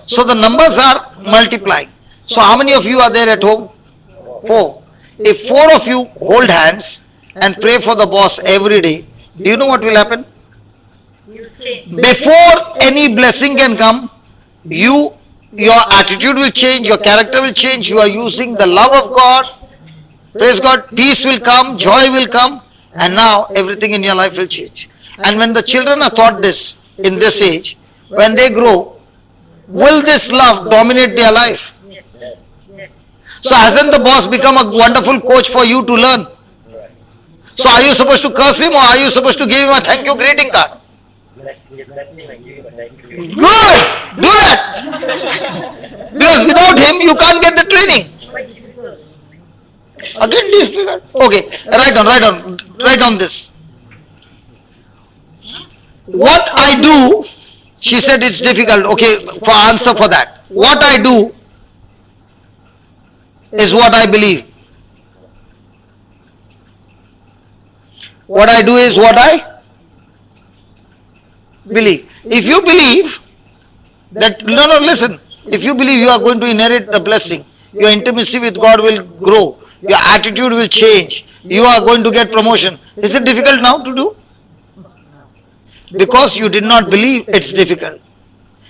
So the numbers are multiplying. So how many of you are there at home? 4. If 4 of you hold hands and pray for the boss every day, do you know what will happen? Before any blessing can come, your attitude will change, your character will change, you are using the love of God. Praise God, peace will come, joy will come, and now everything in your life will change. And when the children are taught this in this age, when they grow, will this love dominate their life? So hasn't the boss become a wonderful coach for you to learn? So are you supposed to curse him or are you supposed to give him a thank you greeting card? Bless him and give him a thank you. Good! Do that! Because without him you can't get the training. Again difficult. Okay, write down this. What I do, she said it's difficult. Okay, for answer for that. What I do is what I believe. What I do is what I believe. If you believe that, no, listen. If you believe you are going to inherit the blessing, your intimacy with God will grow, your attitude will change, you are going to get promotion. Is it difficult now to do? Because you did not believe, it's difficult.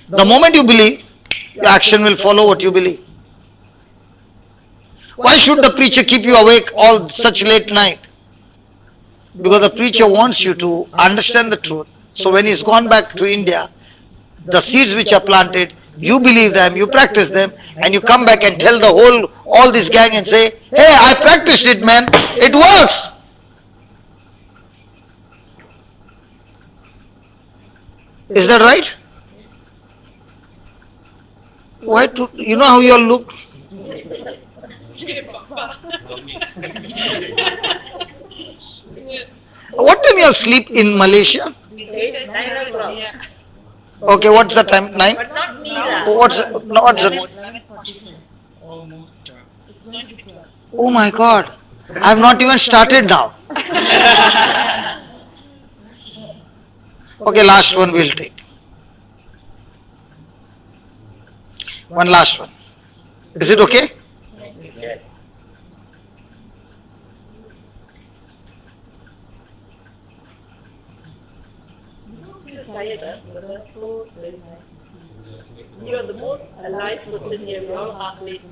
The moment you believe, your action will follow what you believe. Why should the preacher keep you awake all such late night? Because the preacher wants you to understand the truth. So when he's gone back to India, the seeds which are planted, you believe them, you practice them, and you come back and tell all this gang and say, hey, I practiced it, man, it works. Is that right? Why to, you know how you all look? What time you all sleep in Malaysia? 8 and 9 o'clock. Okay, what's the time? 9? But not me lah. What's the, oh my God, I have not even started now. Okay, last one we'll take. One last one. Is it okay? Yes. Tired, brother. So very nice. You are the most alive person here. We all half late.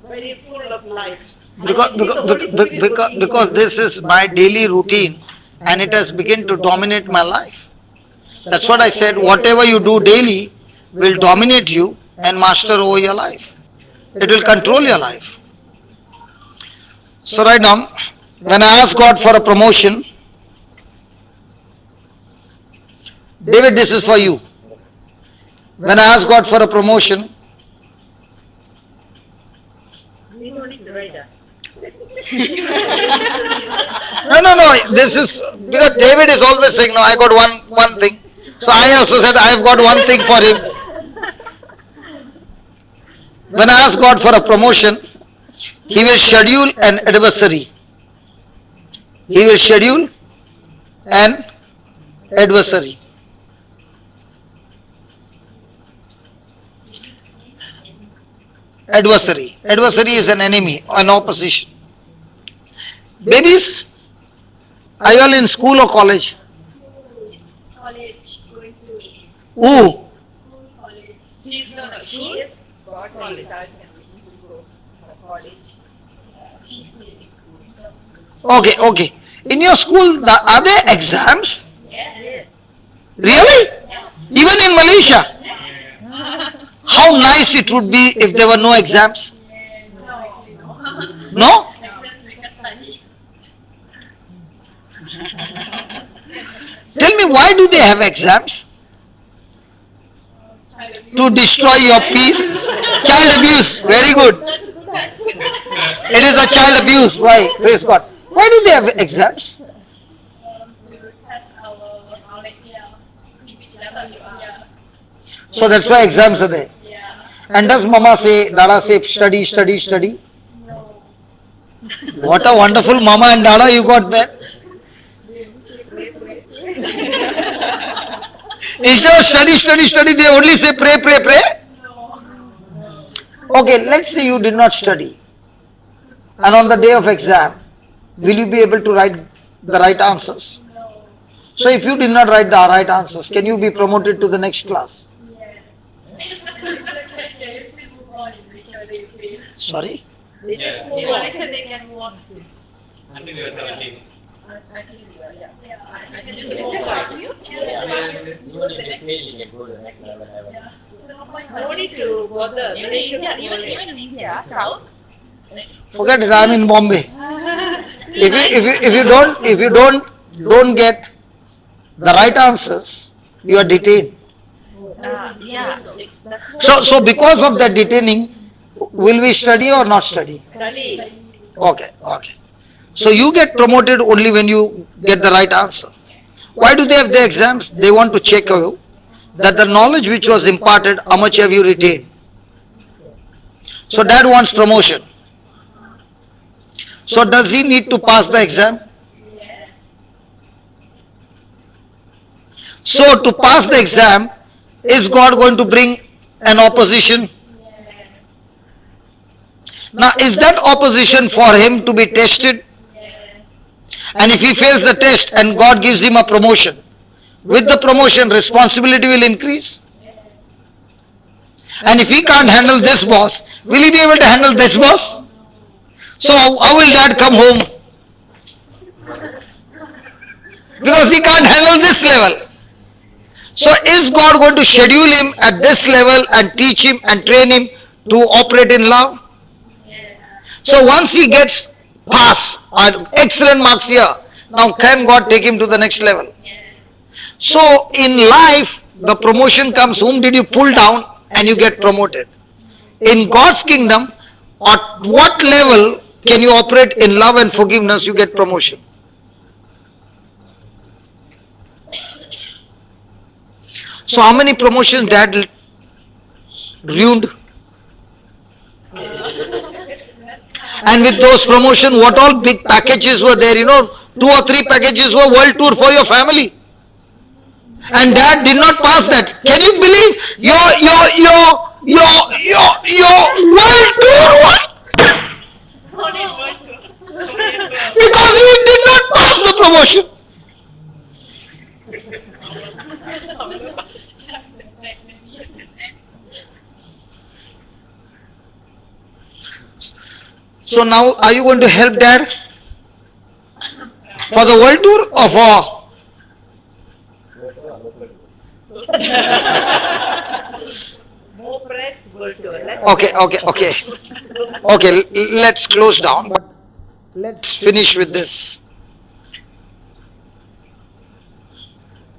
Very full of life. Because this is my daily routine and it has begun to dominate my life. That's what I said, whatever you do daily will dominate you and master over your life. It will control your life. So right now, when I ask God for a promotion, David, this is for you. When I asked God for a promotion, We don't need to write that. no, this is, because David is always saying, no, I got one thing. So I also said, I have got one thing for him. When I ask God for a promotion, He will schedule an adversary. He will schedule an adversary. Adversary. Adversary is an enemy, an opposition. Babies, are you all in school or college? College, going to Ooh, school, college. She is got college. I was looking to go for college. She's in school. okay. In your school, are there exams? Yes. Really? Even in Malaysia? How nice it would be if there were no exams. No? Tell me, why do they have exams? To destroy your peace? Child abuse. Very good. It is a child abuse. Why? Praise God. Why do they have exams? So that's why exams are there. And does mama say, dada say, study, study, study? What a wonderful mama and dada you got there. Instead of study, study, study, they only say pray, pray, pray. Okay, let's say you did not study. And on the day of exam, will you be able to write the right answers? So if you did not write the right answers, can you be promoted to the next class? Sorry? They just move on. They can move on. I think they were 17. I think I can just move on. Even if you fail, you can go to the next level. No need to bother. Malaysia, even in India, South. Forget it, I'm in Bombay. If you don't get the right answers, you are detained. Yeah. So because of that detaining, will we study or not study? Study. Okay. So you get promoted only when you get the right answer. Why do they have the exams? They want to check you that the knowledge which was imparted, how much have you retained? So dad wants promotion. So does he need to pass the exam? So to pass the exam, is God going to bring an opposition? Now is that opposition for him to be tested? And if he fails the test and God gives him a promotion, with the promotion responsibility will increase. And if he can't handle this boss, will he be able to handle this boss? So how will dad come home? Because he can't handle this level. So is God going to schedule him at this level and teach him and train him to operate in love? So once he gets pass or excellent marks here, now can God take him to the next level? So in life, the promotion comes, whom did you pull down and you get promoted? In God's kingdom, at what level can you operate in love and forgiveness, you get promotion? So how many promotions dad ruined? And with those promotion, what all big packages were there, 2 or 3 packages were world tour for your family. And dad did not pass that. Can you believe your world tour was because he did not pass the promotion. So now, are you going to help dad for the world tour or for? More press, go to it. Okay, let's close down. But let's finish with this.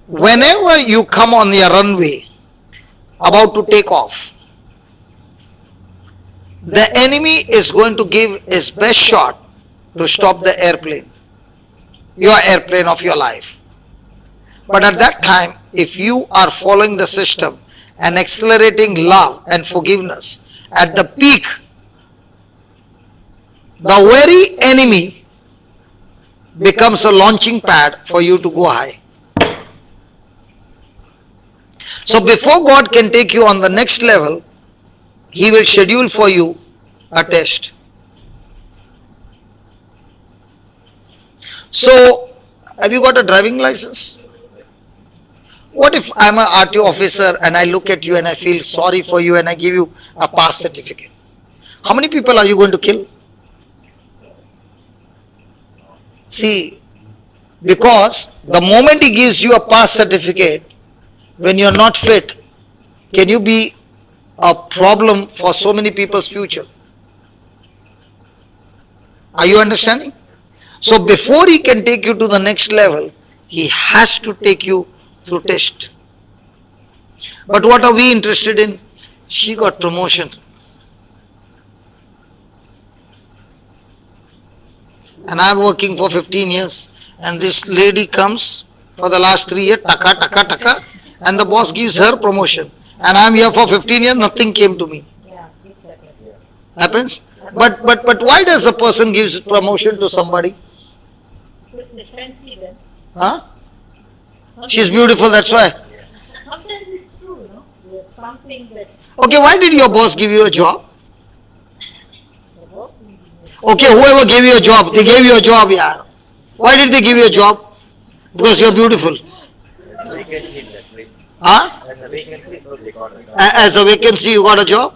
whenever you come on your runway, about to take off, the enemy is going to give his best shot to stop the airplane, your airplane of your life. But at that time, if you are following the system and accelerating love and forgiveness at the peak, the very enemy becomes a launching pad for you to go high. So before God can take you on the next level, He will schedule for you a test. So, have you got a driving license? What if I'm an RTO officer and I look at you and I feel sorry for you and I give you a pass certificate? How many people are you going to kill? See, because the moment he gives you a pass certificate, when you're not fit, can you be a problem for so many people's future? Are you understanding? So before he can take you to the next level, he has to take you through test. But what are we interested in? She got promotion. And I'm working for 15 years. And this lady comes for the last 3 years, taka, taka, taka, and the boss gives her promotion. And I'm here for 15 years, nothing came to me. Yeah, this happens. Happens? But why does a person gives promotion to somebody? Because they fancy them. Huh? She's beautiful, that's why. Sometimes it's true, you know. There's something that Okay, why did your boss give you a job? the boss will give you. Okay, whoever gave you a job, they gave you a job, yeah. Why did they give you a job? Because you're beautiful. There's a vacancy in that place. Huh? There's a vacancy, so they got a job. As a vacancy, you got a job?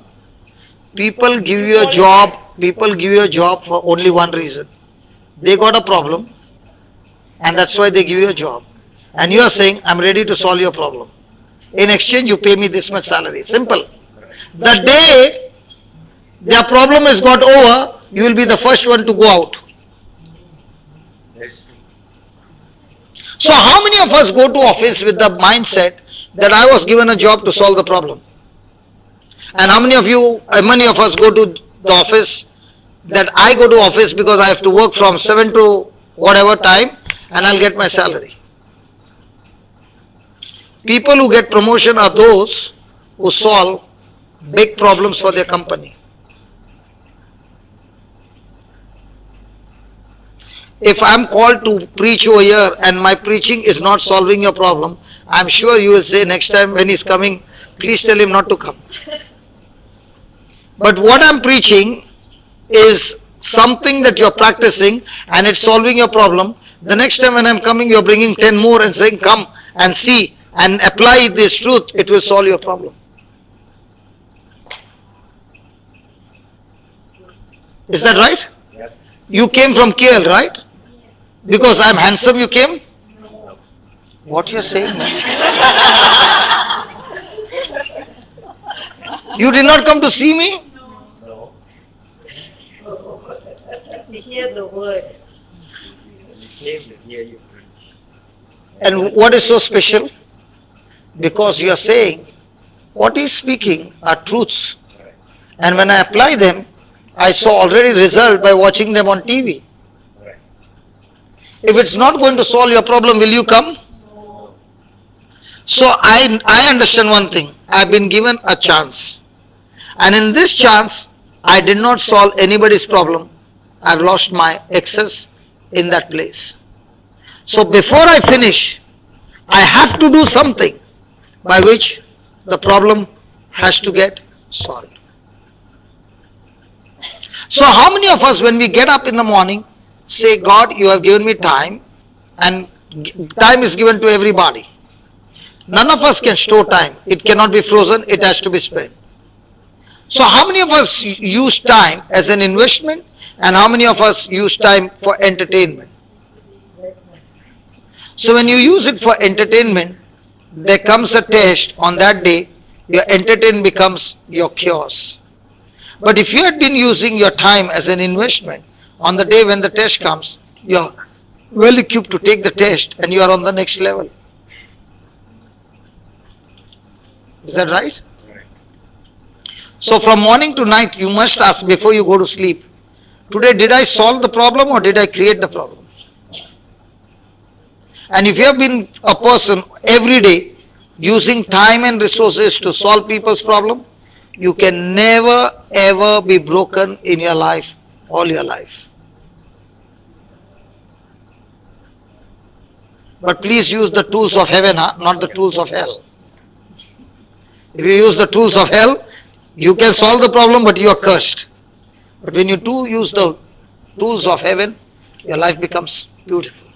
People give you a job, for only one reason. They got a problem, and that's why they give you a job. And you are saying, I'm ready to solve your problem. In exchange, you pay me this much salary. Simple. The day their problem has got over, you will be the first one to go out. That's true. So how many of us go to office with the mindset that I was given a job to solve the problem? And how many of us go to the office that I go to office because I have to work from 7 to whatever time and I'll get my salary? People who get promotion are those who solve big problems for their company. If I'm called to preach over here and my preaching is not solving your problem, I'm sure you will say next time when he's coming, please tell him not to come. But what I'm preaching is something that you're practicing and it's solving your problem. The next time when I'm coming, you're bringing 10 more and saying, come and see and apply this truth, it will solve your problem. Is that right? Yep. You came from KL, right? Because I'm handsome you came? What you're saying, man? You did not come to see me? No. To hear the word. We came to hear you preach. And what is so special? Because you are saying what he's speaking are truths. Correct. And when I apply them, I saw already result by watching them on TV. Correct. If it's not going to solve your problem, will you come? So I understand one thing. I've been given a chance. And in this chance, I did not solve anybody's problem. I've lost my access in that place. So before I finish, I have to do something by which the problem has to get solved. So how many of us when we get up in the morning say, God, you have given me time, and time is given to everybody. None of us can store time. It cannot be frozen, it has to be spent. So how many of us use time as an investment and how many of us use time for entertainment? So when you use it for entertainment, there comes a test on that day, your entertainment becomes your chaos. But if you had been using your time as an investment, on the day when the test comes, you are well equipped to take the test and you are on the next level. Is that right? So from morning to night, you must ask before you go to sleep, today did I solve the problem or did I create the problem? And if you have been a person every day using time and resources to solve people's problem, you can never ever be broken in your life, all your life. But please use the tools of heaven, not the tools of hell. If you use the tools of hell, you can solve the problem, but you are cursed. But when you do use the tools of heaven, your life becomes beautiful.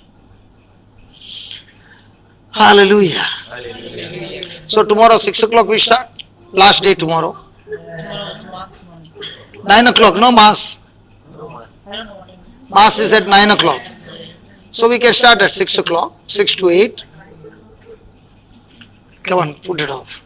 Hallelujah. So tomorrow 6 o'clock we start. Last day tomorrow. 9 o'clock, no mass. Mass is at 9 o'clock. So we can start at 6 o'clock, 6 to 8. Come on, put it off.